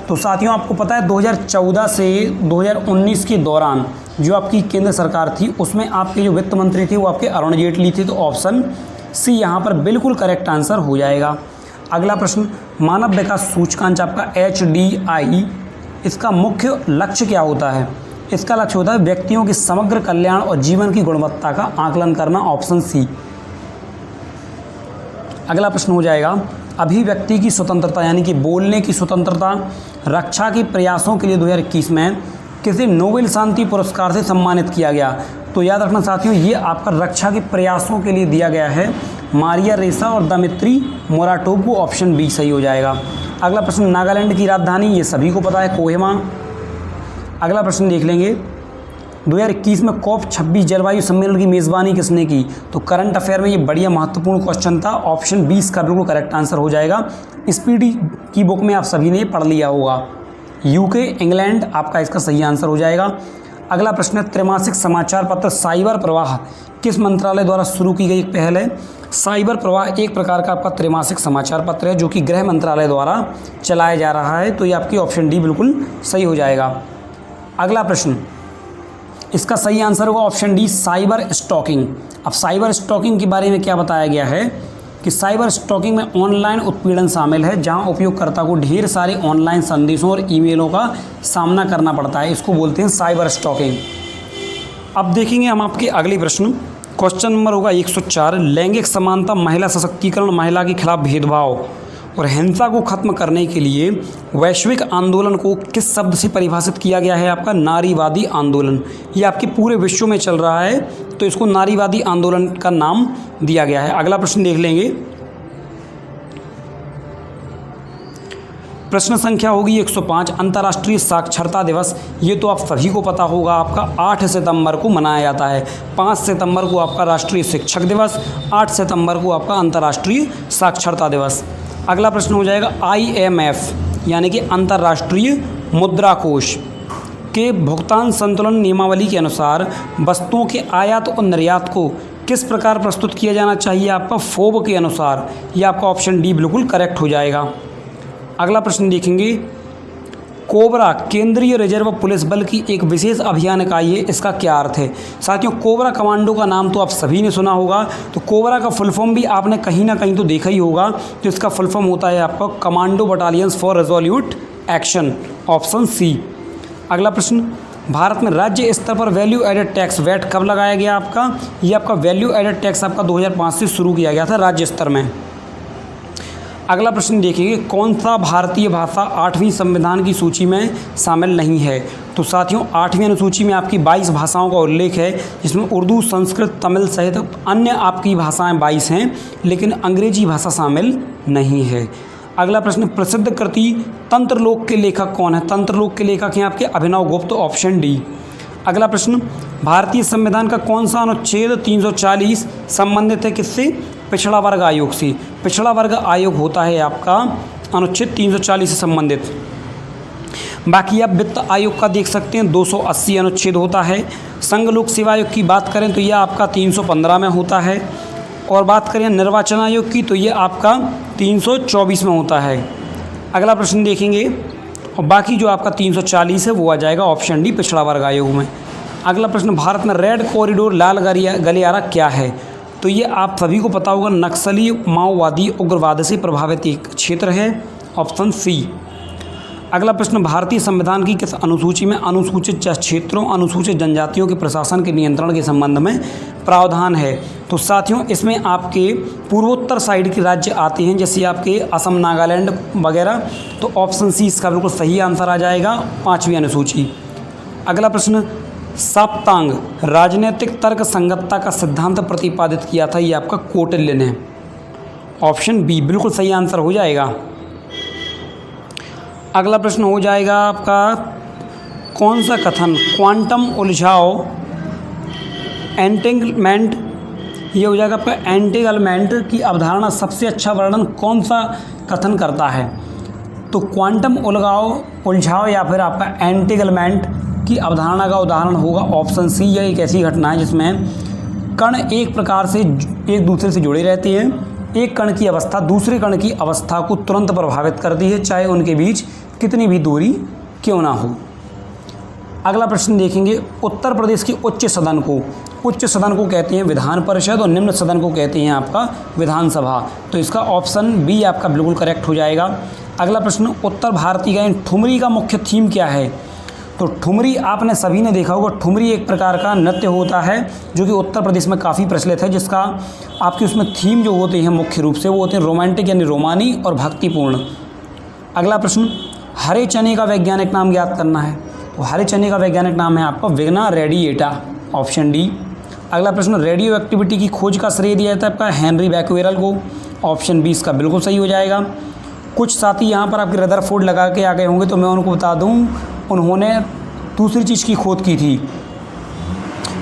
तो साथियों आपको पता है 2014 से 2019 के दौरान जो आपकी केंद्र सरकार थी उसमें आपके जो वित्त मंत्री थे वो आपके अरुण जेटली थे, तो ऑप्शन सी यहाँ पर बिल्कुल करेक्ट आंसर हो जाएगा। अगला प्रश्न, मानव विकास सूचकांक आपका HDI, इसका मुख्य लक्ष्य क्या होता है? इसका लक्ष्य होता है व्यक्तियों के समग्र कल्याण और जीवन की गुणवत्ता का आकलन करना, ऑप्शन सी। अगला प्रश्न हो जाएगा, अभिव्यक्ति की स्वतंत्रता यानी कि बोलने की स्वतंत्रता रक्षा के प्रयासों के लिए 2021 में किसे नोबेल शांति पुरस्कार से सम्मानित किया गया? तो याद रखना साथियों, ये आपका रक्षा के प्रयासों के लिए दिया गया है मारिया रेसा और दमित्री मोराटोव को। ऑप्शन बी सही हो जाएगा। अगला प्रश्न, नागालैंड की राजधानी, ये सभी को पता है, कोहिमा। अगला प्रश्न देख लेंगे, 2021 में COP26 जलवायु सम्मेलन की मेज़बानी किसने की? तो करंट अफेयर में ये बढ़िया महत्वपूर्ण क्वेश्चन था। ऑप्शन 20 का बिल्कुल करेक्ट आंसर हो जाएगा। स्पीडी की बुक में आप सभी ने पढ़ लिया होगा। यूके, इंग्लैंड आपका इसका सही आंसर हो जाएगा। अगला प्रश्न है, त्रैमासिक समाचार पत्र साइबर प्रवाह किस मंत्रालय द्वारा शुरू की गई एक पहल है? साइबर प्रवाह एक प्रकार का आपका त्रैमासिक समाचार पत्र है जो कि गृह मंत्रालय द्वारा चलाया जा रहा है। तो ये आपकी ऑप्शन डी बिल्कुल सही हो जाएगा। अगला प्रश्न, इसका सही आंसर होगा ऑप्शन डी, साइबर स्टॉकिंग। अब साइबर स्टॉकिंग के बारे में क्या बताया गया है कि साइबर स्टॉकिंग में ऑनलाइन उत्पीड़न शामिल है जहां उपयोगकर्ता को ढेर सारे ऑनलाइन संदेशों और ईमेलों का सामना करना पड़ता है। इसको बोलते हैं साइबर स्टॉकिंग। अब देखेंगे हम आपके अगले प्रश्न, क्वेश्चन नंबर होगा 104, लैंगिक समानता, महिला सशक्तिकरण, महिला के खिलाफ भेदभाव और हिंसा को खत्म करने के लिए वैश्विक आंदोलन को किस शब्द से परिभाषित किया गया है? आपका नारीवादी आंदोलन। ये आपके पूरे विश्व में चल रहा है तो इसको नारीवादी आंदोलन का नाम दिया गया है। अगला प्रश्न देख लेंगे, प्रश्न संख्या होगी 105, अंतर्राष्ट्रीय साक्षरता दिवस। ये तो आप सभी को पता होगा, आपका 8 सितंबर को मनाया जाता है। 5 सितंबर को आपका राष्ट्रीय शिक्षक दिवस, 8 सितंबर को आपका अंतर्राष्ट्रीय साक्षरता दिवस। अगला प्रश्न हो जाएगा, IMF यानी कि अंतर्राष्ट्रीय मुद्रा कोष के भुगतान संतुलन नियमावली के अनुसार वस्तुओं के आयात और निर्यात को किस प्रकार प्रस्तुत किया जाना चाहिए? आपका FOB के अनुसार। ये आपका ऑप्शन डी बिल्कुल करेक्ट हो जाएगा। अगला प्रश्न देखेंगे, कोबरा केंद्रीय रिजर्व पुलिस बल की एक विशेष अभियान इकाई है, इसका क्या अर्थ है? साथियों, कोबरा कमांडो का नाम तो आप सभी ने सुना होगा, तो कोबरा का फुल फॉर्म भी आपने कहीं ना कहीं तो देखा ही होगा। तो इसका फुल फॉर्म होता है आपका commando battalions for resolute action, option C. अगला प्रश्न, भारत में राज्य स्तर पर वैल्यू एडेड टैक्स वैट कब लगाया गया? आपका ये आपका वैल्यू एडेड टैक्स आपका 2005 से शुरू किया गया था राज्य स्तर में। अगला प्रश्न देखेंगे, कौन सा भारतीय भाषा 8वीं संविधान की सूची में शामिल नहीं है? तो साथियों, 8वीं अनुसूची में आपकी 22 भाषाओं का उल्लेख है, जिसमें उर्दू, संस्कृत, तमिल सहित अन्य आपकी भाषाएं 22 हैं, लेकिन अंग्रेजी भाषा शामिल नहीं है। अगला प्रश्न, प्रसिद्ध कृति तंत्रलोक के लेखक कौन है? तंत्रलोक के लेखक हैं आपके अभिनव गुप्त, ऑप्शन डी। अगला प्रश्न, भारतीय संविधान का कौन सा अनुच्छेद 340 संबंधित है किससे? पिछड़ा वर्ग आयोग से। पिछड़ा वर्ग आयोग होता है आपका अनुच्छेद 340 से संबंधित। बाकी आप वित्त आयोग का देख सकते हैं, 280 अनुच्छेद होता है। संघ लोक सेवा आयोग की बात करें तो यह आपका 315 में होता है, और बात करें निर्वाचन आयोग की तो ये आपका 324 में होता है। अगला प्रश्न देखेंगे, और बाकी जो आपका 340 है वो आ जाएगा ऑप्शन डी, पिछड़ा वर्ग आयोग में। अगला प्रश्न, भारत में रेड कॉरिडोर लाल गलियारा क्या है? तो ये आप सभी को पता होगा, नक्सली माओवादी उग्रवाद से प्रभावित एक क्षेत्र है, ऑप्शन सी। अगला प्रश्न, भारतीय संविधान की किस अनुसूची में अनुसूचित क्षेत्रों, अनुसूचित जनजातियों के प्रशासन के नियंत्रण के संबंध में प्रावधान है? तो साथियों, इसमें आपके पूर्वोत्तर साइड के राज्य आते हैं, जैसे आपके असम, नागालैंड वगैरह। तो ऑप्शन सी इसका बिल्कुल सही आंसर आ जाएगा, 5वीं अनुसूची। अगला प्रश्न, सप्तांग राजनीतिक तर्क संगतता का सिद्धांत प्रतिपादित किया था, ये आपका कौटिल्य ने, ऑप्शन बी बिल्कुल सही आंसर हो जाएगा। अगला प्रश्न हो जाएगा आपका, कौन सा कथन क्वांटम उलझाव एंटेंगलमेंट, ये हो जाएगा आपका एंटेंगलमेंट की अवधारणा सबसे अच्छा वर्णन कौन सा कथन करता है? तो क्वांटम उलझाव या फिर आपका एंटेंगलमेंट की अवधारणा का उदाहरण होगा ऑप्शन सी। यह एक ऐसी घटना है जिसमें कण एक प्रकार से एक दूसरे से जुड़े रहते हैं। एक कण की अवस्था दूसरे कण की अवस्था को तुरंत प्रभावित करती है, चाहे उनके बीच कितनी भी दूरी क्यों ना हो। अगला प्रश्न देखेंगे, उत्तर प्रदेश के उच्च सदन को कहते हैं विधान परिषद और निम्न सदन को कहते हैं आपका विधानसभा। तो इसका ऑप्शन बी आपका बिल्कुल करेक्ट हो जाएगा। अगला प्रश्न, उत्तर भारतीय गायन ठुमरी का मुख्य थीम क्या है? तो ठुमरी आपने सभी ने देखा होगा, ठुमरी एक प्रकार का नृत्य होता है जो कि उत्तर प्रदेश में काफ़ी प्रचलित है, जिसका आपके उसमें थीम जो होते हैं मुख्य रूप से वो होते हैं रोमांटिक यानी रोमानी और भक्तिपूर्ण। अगला प्रश्न, हरे चने का वैज्ञानिक नाम ज्ञात करना है। तो हरे चने का वैज्ञानिक नाम है आपका विग्ना रेडिएटा, ऑप्शन डी। अगला प्रश्न, रेडियो एक्टिविटी की खोज का श्रेय दिया जाता है आपका हेनरी बैक्वेरल को, ऑप्शन बी इसका बिल्कुल सही हो जाएगा। कुछ साथी यहाँ पर आपके रदरफोर्ड लगा के आ गए होंगे, तो मैं उनको बता दूँ, उन्होंने दूसरी चीज़ की खोज की थी,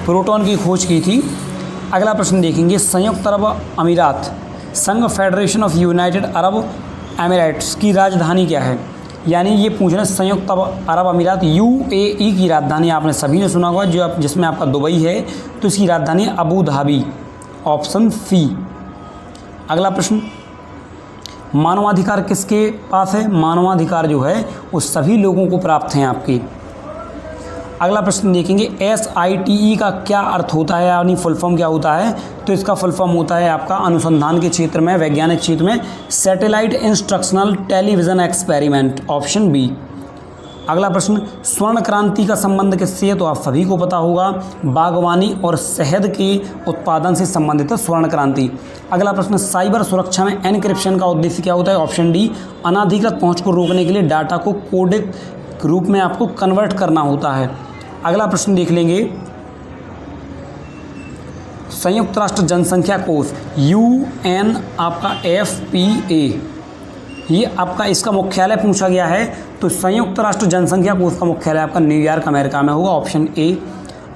प्रोटॉन की खोज की थी। अगला प्रश्न देखेंगे, संयुक्त अरब अमीरात संघ federation of United Arab Emirates की राजधानी क्या है? यानी ये पूछ रहे हैं संयुक्त अरब अमीरात UAE की राजधानी आपने सभी ने सुना होगा, जिसमें आपका दुबई है, तो इसकी राजधानी अबू धाबी, ऑप्शन सी। अगला प्रश्न, मानवाधिकार किसके पास है? मानवाधिकार जो है वो सभी लोगों को प्राप्त हैं आपके। अगला प्रश्न देखेंगे, SITE का क्या अर्थ होता है, यानी फुल फॉर्म क्या होता है? तो इसका फुल फॉर्म होता है आपका अनुसंधान के क्षेत्र में, वैज्ञानिक क्षेत्र में satellite instructional television experiment, option B. अगला प्रश्न, स्वर्ण क्रांति का संबंध किससे है? तो आप सभी को पता होगा, बागवानी और शहद के उत्पादन से संबंधित है स्वर्ण क्रांति। अगला प्रश्न, साइबर सुरक्षा में एनक्रिप्शन का उद्देश्य क्या होता है? ऑप्शन डी, अनाधिकृत पहुंच को रोकने के लिए डाटा को कोडिक रूप में आपको कन्वर्ट करना होता है। अगला प्रश्न देख लेंगे, संयुक्त राष्ट्र जनसंख्या कोष UN आपका FPA, ये आपका इसका मुख्यालय पूछा गया है, तो संयुक्त राष्ट्र जनसंख्या कोष का मुख्यालय आपका न्यूयॉर्क अमेरिका में होगा, ऑप्शन ए।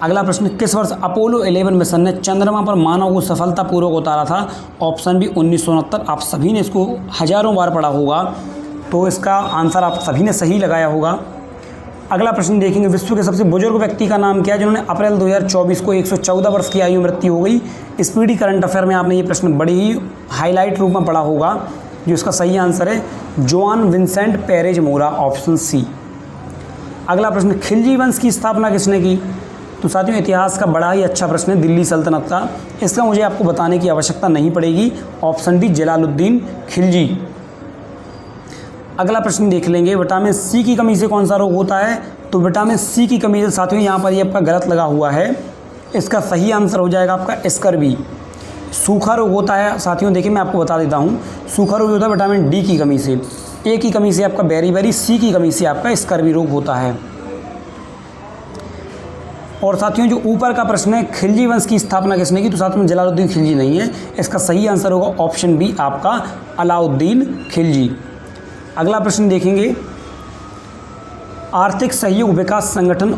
अगला प्रश्न, किस वर्ष अपोलो 11 मिशन ने चंद्रमा पर मानव को सफलतापूर्वक उतारा था? Option B 1969। आप सभी ने इसको हजारों बार पढ़ा होगा, तो इसका आंसर आप सभी ने सही लगाया होगा। अगला प्रश्न देखेंगे, विश्व के सबसे बुजुर्ग व्यक्ति का नाम क्या है जिन्होंने अप्रैल 2024 को 114 वर्ष की आयु मृत्यु हो गई? स्पीडी करंट अफेयर में आपने ये प्रश्न बड़ी ही हाईलाइट रूप में पढ़ा होगा, जो इसका सही आंसर है जोआन विंसेंट पेरेज मोरा, ऑप्शन सी। अगला प्रश्न, खिलजी वंश की स्थापना किसने की? तो साथियों, इतिहास का बड़ा ही अच्छा प्रश्न है, दिल्ली सल्तनत का, इसका मुझे आपको बताने की आवश्यकता नहीं पड़ेगी, ऑप्शन डी जलालुद्दीन खिलजी। अगला प्रश्न देख लेंगे, विटामिन सी की कमी से कौन सा रोग होता है? तो विटामिन सी की कमी से साथियों यहाँ पर ये आपका गलत लगा हुआ है, इसका सही आंसर हो जाएगा आपका स्कर्वी। सूखा रोग होता है साथियों, देखिए मैं आपको बता देता हूँ, सूखा रोग होता है विटामिन डी की कमी से, ए की कमी से आपका बेरीबेरी, सी की कमी से आपका स्कर्वी रोग होता है। और साथियों, जो ऊपर का प्रश्न है, खिलजी वंश की स्थापना किसने की? तो साथियों जलालुद्दीन खिलजी नहीं है, इसका सही आंसर होगा ऑप्शन बी आपका अलाउद्दीन खिलजी। अगला प्रश्न देखेंगे, आर्थिक सहयोग विकास संगठन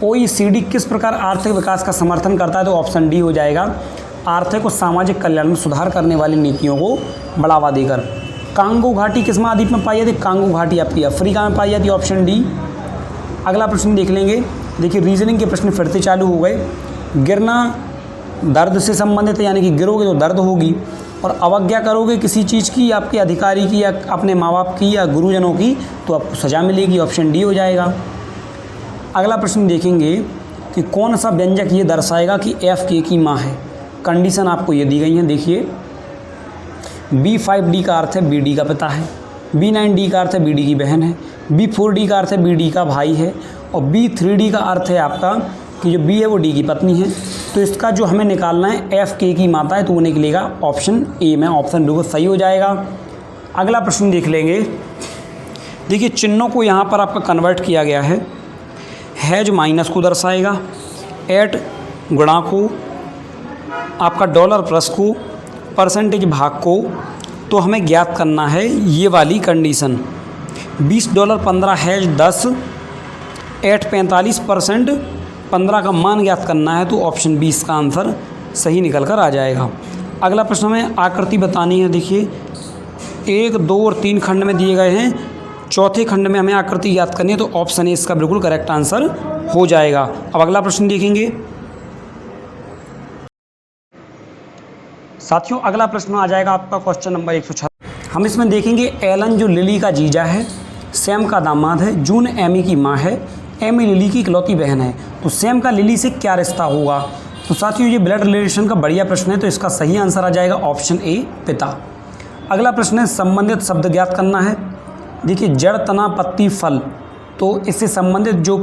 OECD किस प्रकार आर्थिक विकास का समर्थन करता है? तो ऑप्शन डी हो जाएगा, आर्थिक और सामाजिक कल्याण में सुधार करने वाली नीतियों को बढ़ावा देकर। कांगो घाटी किस महाद्वीप में पाई जाती है? कांगो घाटी आपकी अफ्रीका में पाई जाती है, ऑप्शन डी। अगला प्रश्न देख लेंगे, देखिए रीजनिंग के प्रश्न फिर से चालू हो गए। गिरना दर्द से संबंधित है, यानी कि गिरोगे तो दर्द होगी, और अवज्ञा करोगे किसी चीज़ की, आपके अधिकारी की या अपने माँ बाप की या गुरुजनों की, तो आपको सज़ा मिलेगी, ऑप्शन डी हो जाएगा। अगला प्रश्न देखेंगे कि कौन सा व्यंजक ये दर्शाएगा कि FK की माँ है? कंडीशन आपको ये दी गई है, देखिए B5D का अर्थ है BD का पिता है, B9D का अर्थ है BD की बहन है, B4D का अर्थ है BD का भाई है, और B3D का अर्थ है आपका कि जो B है वो D की पत्नी है। तो इसका जो हमें निकालना है FK की माता है, तो वो निकलेगा ऑप्शन ए में, ऑप्शन बिल्कुल सही हो जाएगा। अगला प्रश्न देख लेंगे, देखिए चिन्हों को यहाँ पर आपका कन्वर्ट किया गया है, हैज माइनस को दर्शाएगा, एट गुणा को, आपका डॉलर प्लस को, परसेंटेज भाग को। तो हमें ज्ञात करना है ये वाली कंडीशन, $20 15 हैज 10, एट 45%, 15 का मान ज्ञात करना है, तो ऑप्शन 20 का आंसर सही निकल कर आ जाएगा। अगला प्रश्न हमें आकृति बतानी है, देखिए 1, 2 और 3 खंड में दिए गए हैं, चौथे खंड में हमें आकृति ज्ञात करनी है, तो ऑप्शन ए इसका बिल्कुल करेक्ट आंसर हो जाएगा। अब अगला प्रश्न देखेंगे साथियों, अगला प्रश्न आ जाएगा आपका क्वेश्चन नंबर 106। हम इसमें देखेंगे एलन जो लिली का जीजा है, सैम का दामाद है, जून एमी की माँ है, एमी लिली की इकलौती बहन है, तो सैम का लिली से क्या रिश्ता होगा? तो साथियों ये ब्लड रिलेशन का बढ़िया प्रश्न है, तो इसका सही आंसर आ जाएगा ऑप्शन ए पिता। अगला प्रश्न है संबंधित शब्द ज्ञात करना है। देखिए जड़, तना, पत्ती, फल, तो इससे संबंधित जो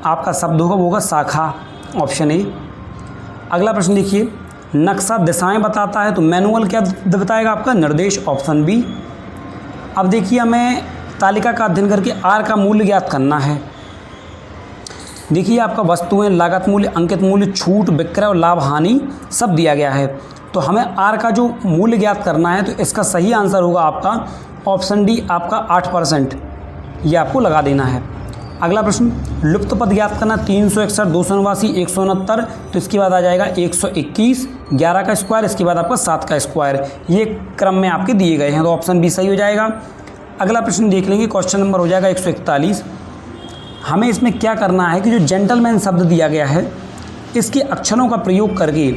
आपका शब्द होगा वो होगा शाखा, ऑप्शन ए। अगला प्रश्न देखिए, नक्शा दिशाएं बताता है, तो मैनुअल क्या बताएगा आपका? निर्देश, ऑप्शन बी। अब देखिए हमें तालिका का अध्ययन करके आर का मूल्य ज्ञात करना है, देखिए आपका वस्तुएं, लागत मूल्य, अंकित मूल्य, छूट, विक्रय और लाभ हानि सब दिया गया है। तो हमें आर का जो मूल्य ज्ञात करना है, तो इसका सही आंसर होगा आपका ऑप्शन डी, आपका 8%, ये आपको लगा देना है। अगला प्रश्न, लुप्त पद ज्ञात करना, 361, 289, 169, तो इसके बाद आ जाएगा 121, 11 का स्क्वायर, इसके बाद आपका 7 का स्क्वायर, ये क्रम में आपके दिए गए हैं, तो ऑप्शन बी सही हो जाएगा। अगला प्रश्न देख लेंगे, क्वेश्चन नंबर हो जाएगा 141। हमें इसमें क्या करना है कि जो जेंटलमैन शब्द दिया गया है, इसके अक्षरों का प्रयोग करके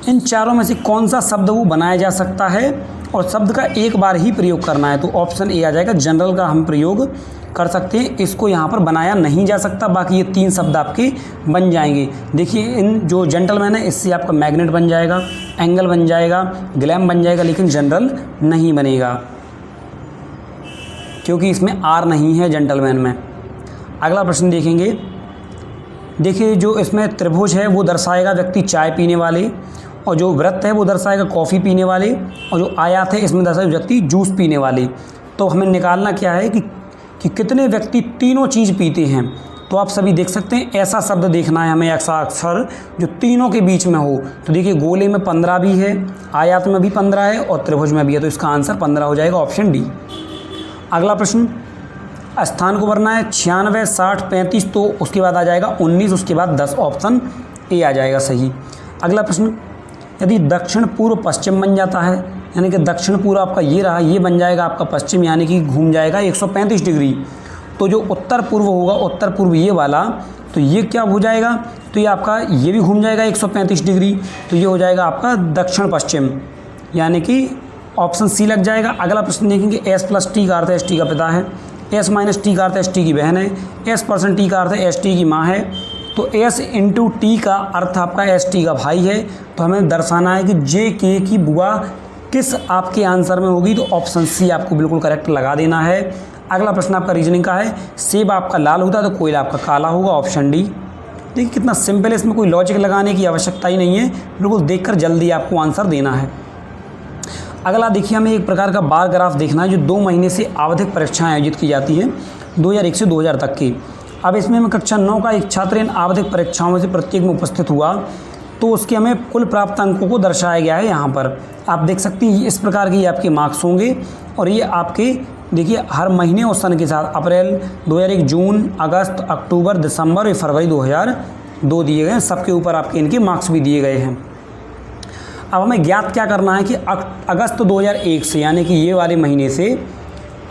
इन चारों में से कौन सा शब्द वो बनाया जा सकता है, और शब्द का एक बार ही प्रयोग करना है। तो ऑप्शन ए आ जाएगा, जनरल का हम प्रयोग कर सकते हैं, इसको यहाँ पर बनाया नहीं जा सकता, बाकी ये 3 शब्द आपके बन जाएंगे। देखिए इन जो जेंटलमैन है, इससे आपका मैग्नेट बन जाएगा, एंगल बन जाएगा, ग्लैम बन जाएगा, लेकिन जनरल नहीं बनेगा क्योंकि इसमें आर नहीं है जेंटलमैन में। अगला प्रश्न देखेंगे, देखिए जो इसमें त्रिभुज है वो दर्शाएगा व्यक्ति चाय पीने वाले, और जो वृत्त है वो दर्शाएगा कॉफ़ी पीने वाले, और जो आयत है इसमें दर्शाएगा व्यक्ति जूस पीने वाले। तो हमें निकालना क्या है कि कितने व्यक्ति तीनों चीज़ पीते हैं। तो आप सभी देख सकते हैं, ऐसा शब्द देखना है हमें, ऐसा अक्षर जो तीनों के बीच में हो। तो देखिए गोले में 15 भी है, आयत में भी 15 है, और त्रिभुज में भी है, तो इसका आंसर 15 हो जाएगा, ऑप्शन डी। अगला प्रश्न, स्थान को भरना है, 96, 60, 35, तो उसके बाद आ जाएगा 19, उसके बाद 10, ऑप्शन ए आ जाएगा सही। अगला प्रश्न, यदि दक्षिण पूर्व पश्चिम बन जाता है, यानी कि दक्षिण पूर्व आपका ये रहा, ये बन जाएगा आपका पश्चिम, यानी कि घूम जाएगा 135 डिग्री। तो जो उत्तर पूर्व होगा, उत्तर पूर्व ये वाला, तो ये क्या हो जाएगा, तो ये आपका ये भी घूम जाएगा 135 डिग्री, तो ये हो जाएगा आपका दक्षिण पश्चिम, यानी कि ऑप्शन सी लग जाएगा। अगला प्रश्न देखेंगे, एस प्लस टी का अर्थ एस टी का पिता है, एस माइनस टी का अर्थ एस टी की बहन है, एस परसेंट टी का अर्थ एस टी की माँ है, तो एस इंटू टी का अर्थ आपका एस टी का भाई है। तो हमें दर्शाना है कि जे के की बुआ किस आपके आंसर में होगी, तो ऑप्शन सी आपको बिल्कुल करेक्ट लगा देना है। अगला प्रश्न आपका रीजनिंग का है, सेब आपका लाल होता है तो कोयला आपका काला होगा, ऑप्शन डी। देखिए कितना सिंपल है, इसमें कोई लॉजिक लगाने की आवश्यकता ही नहीं है, बिल्कुल देखकर जल्दी आपको आंसर देना है। अगला देखिए, हमें एक प्रकार का बार ग्राफ देखना है जो 2 महीने से आवधिक परीक्षाएं आयोजित की जाती हैं, 2001 से 2000 तक की। अब इसमें हमें कक्षा 9 का एक छात्र इन आवधिक परीक्षाओं में से प्रत्येक में उपस्थित हुआ, तो उसके हमें कुल प्राप्त अंकों को दर्शाया गया है। यहाँ पर आप देख सकते हैं इस प्रकार के ये आपके मार्क्स होंगे, और ये आपके देखिए हर महीने और सन के साथ अप्रैल 2001, जून, अगस्त, अक्टूबर, दिसंबर और फरवरी 2002 दिए गए हैं, सबके ऊपर आपके इनके मार्क्स भी दिए गए हैं। अब हमें ज्ञात क्या करना है कि अगस्त 2001 से, यानी कि ये वाले महीने से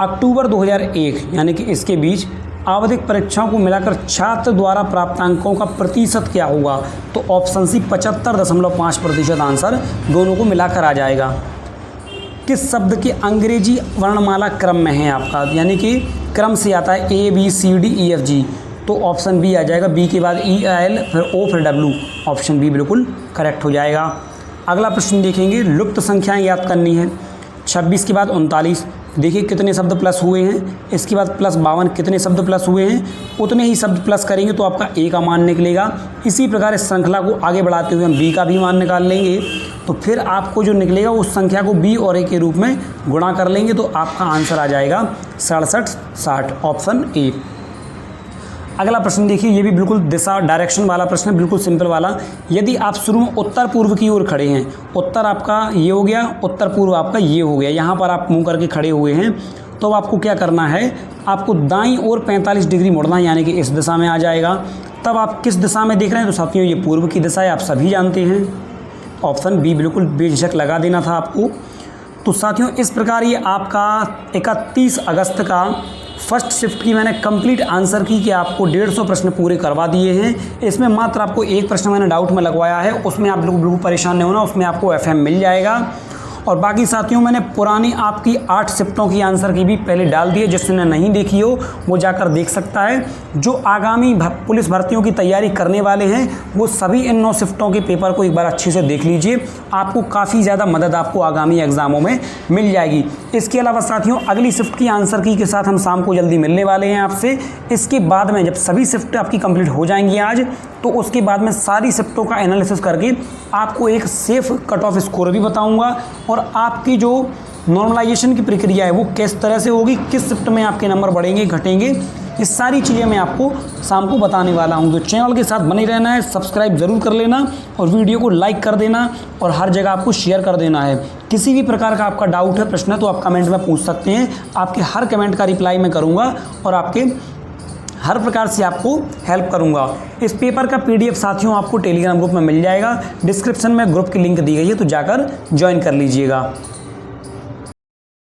अक्टूबर 2001, यानी कि इसके बीच आवधिक परीक्षाओं को मिलाकर छात्र द्वारा प्राप्त अंकों का प्रतिशत क्या होगा। तो ऑप्शन सी 75.5% आंसर दोनों को मिलाकर आ जाएगा। किस शब्द के अंग्रेजी वर्णमाला क्रम में है आपका, यानी कि क्रम से आता है A B C D E F G, तो ऑप्शन बी आ जाएगा, बी के बाद E L फिर O फिर W, ऑप्शन बी बिल्कुल करेक्ट हो जाएगा। अगला प्रश्न देखेंगे, लुप्त संख्याएं याद करनी है। 26 के बाद 39, देखिए कितने शब्द प्लस हुए हैं, इसके बाद प्लस 52 कितने शब्द प्लस हुए हैं, उतने ही शब्द प्लस करेंगे तो आपका ए का मान निकलेगा। इसी प्रकार इस श्रृंखला को आगे बढ़ाते हुए हम बी का भी मान निकाल लेंगे, तो फिर आपको जो निकलेगा उस संख्या को बी और ए के रूप में गुणा कर लेंगे, तो आपका आंसर आ जाएगा 67, 60, ऑप्शन ए। अगला प्रश्न देखिए, ये भी बिल्कुल दिशा डायरेक्शन वाला प्रश्न है, बिल्कुल सिंपल वाला। यदि आप शुरू में उत्तर पूर्व की ओर खड़े हैं, उत्तर आपका ये हो गया, उत्तर पूर्व आपका ये हो गया, यहाँ पर आप मुंह करके खड़े हुए हैं, तो आपको क्या करना है, आपको दाईं ओर 45 डिग्री मुड़ना है, यानी कि इस दिशा में आ जाएगा। तब आप किस दिशा में देख रहे हैं, तो साथियों ये पूर्व की दिशा है, आप सभी जानते हैं, ऑप्शन बी बिल्कुल बेझिझक लगा देना था आपको। तो साथियों इस प्रकार ये आपका 31 अगस्त का फर्स्ट शिफ्ट की मैंने कंप्लीट आंसर की कि आपको 150 प्रश्न पूरे करवा दिए हैं। इसमें मात्र आपको एक प्रश्न मैंने डाउट में लगवाया है, उसमें आप लोग बिल्कुल परेशान नहीं होना, उसमें आपको FM मिल जाएगा। और बाकी साथियों मैंने पुरानी आपकी 8 शिफ्टों की आंसर की भी पहले डाल दी है, जिसने नहीं देखी हो वो जाकर देख सकता है। जो आगामी पुलिस भर्तियों की तैयारी करने वाले हैं वो सभी इन 9 शिफ्टों के पेपर को एक बार अच्छे से देख लीजिए, आपको काफ़ी ज़्यादा मदद आपको आगामी एग्जामों में मिल जाएगी। इसके अलावा साथियों अगली शिफ्ट की आंसर की के साथ हम शाम को जल्दी मिलने वाले हैं आपसे। इसके बाद में जब सभी शिफ्ट आपकी कंप्लीट हो जाएंगी आज, तो उसके बाद में सारी शिफ्टों का एनालिसिस करके आपको एक सेफ कट ऑफ स्कोर भी बताऊंगा, और आपकी जो नॉर्मलाइजेशन की प्रक्रिया है वो किस तरह से होगी, किस शिफ्ट में आपके नंबर बढ़ेंगे घटेंगे, ये सारी चीज़ें मैं आपको शाम को बताने वाला हूँ। तो चैनल के साथ बने रहना है, सब्सक्राइब ज़रूर कर लेना और वीडियो को लाइक कर देना और हर जगह आपको शेयर कर देना है। किसी भी प्रकार का आपका डाउट है, प्रश्न है तो आप कमेंट में पूछ सकते हैं। आपके हर कमेंट का रिप्लाई मैं करूँगा और आपके हर प्रकार से आपको हेल्प करूंगा। इस पेपर का PDF साथियों आपको टेलीग्राम ग्रुप में मिल जाएगा। डिस्क्रिप्शन में ग्रुप की लिंक दी गई है, तो जाकर ज्वाइन कर लीजिएगा।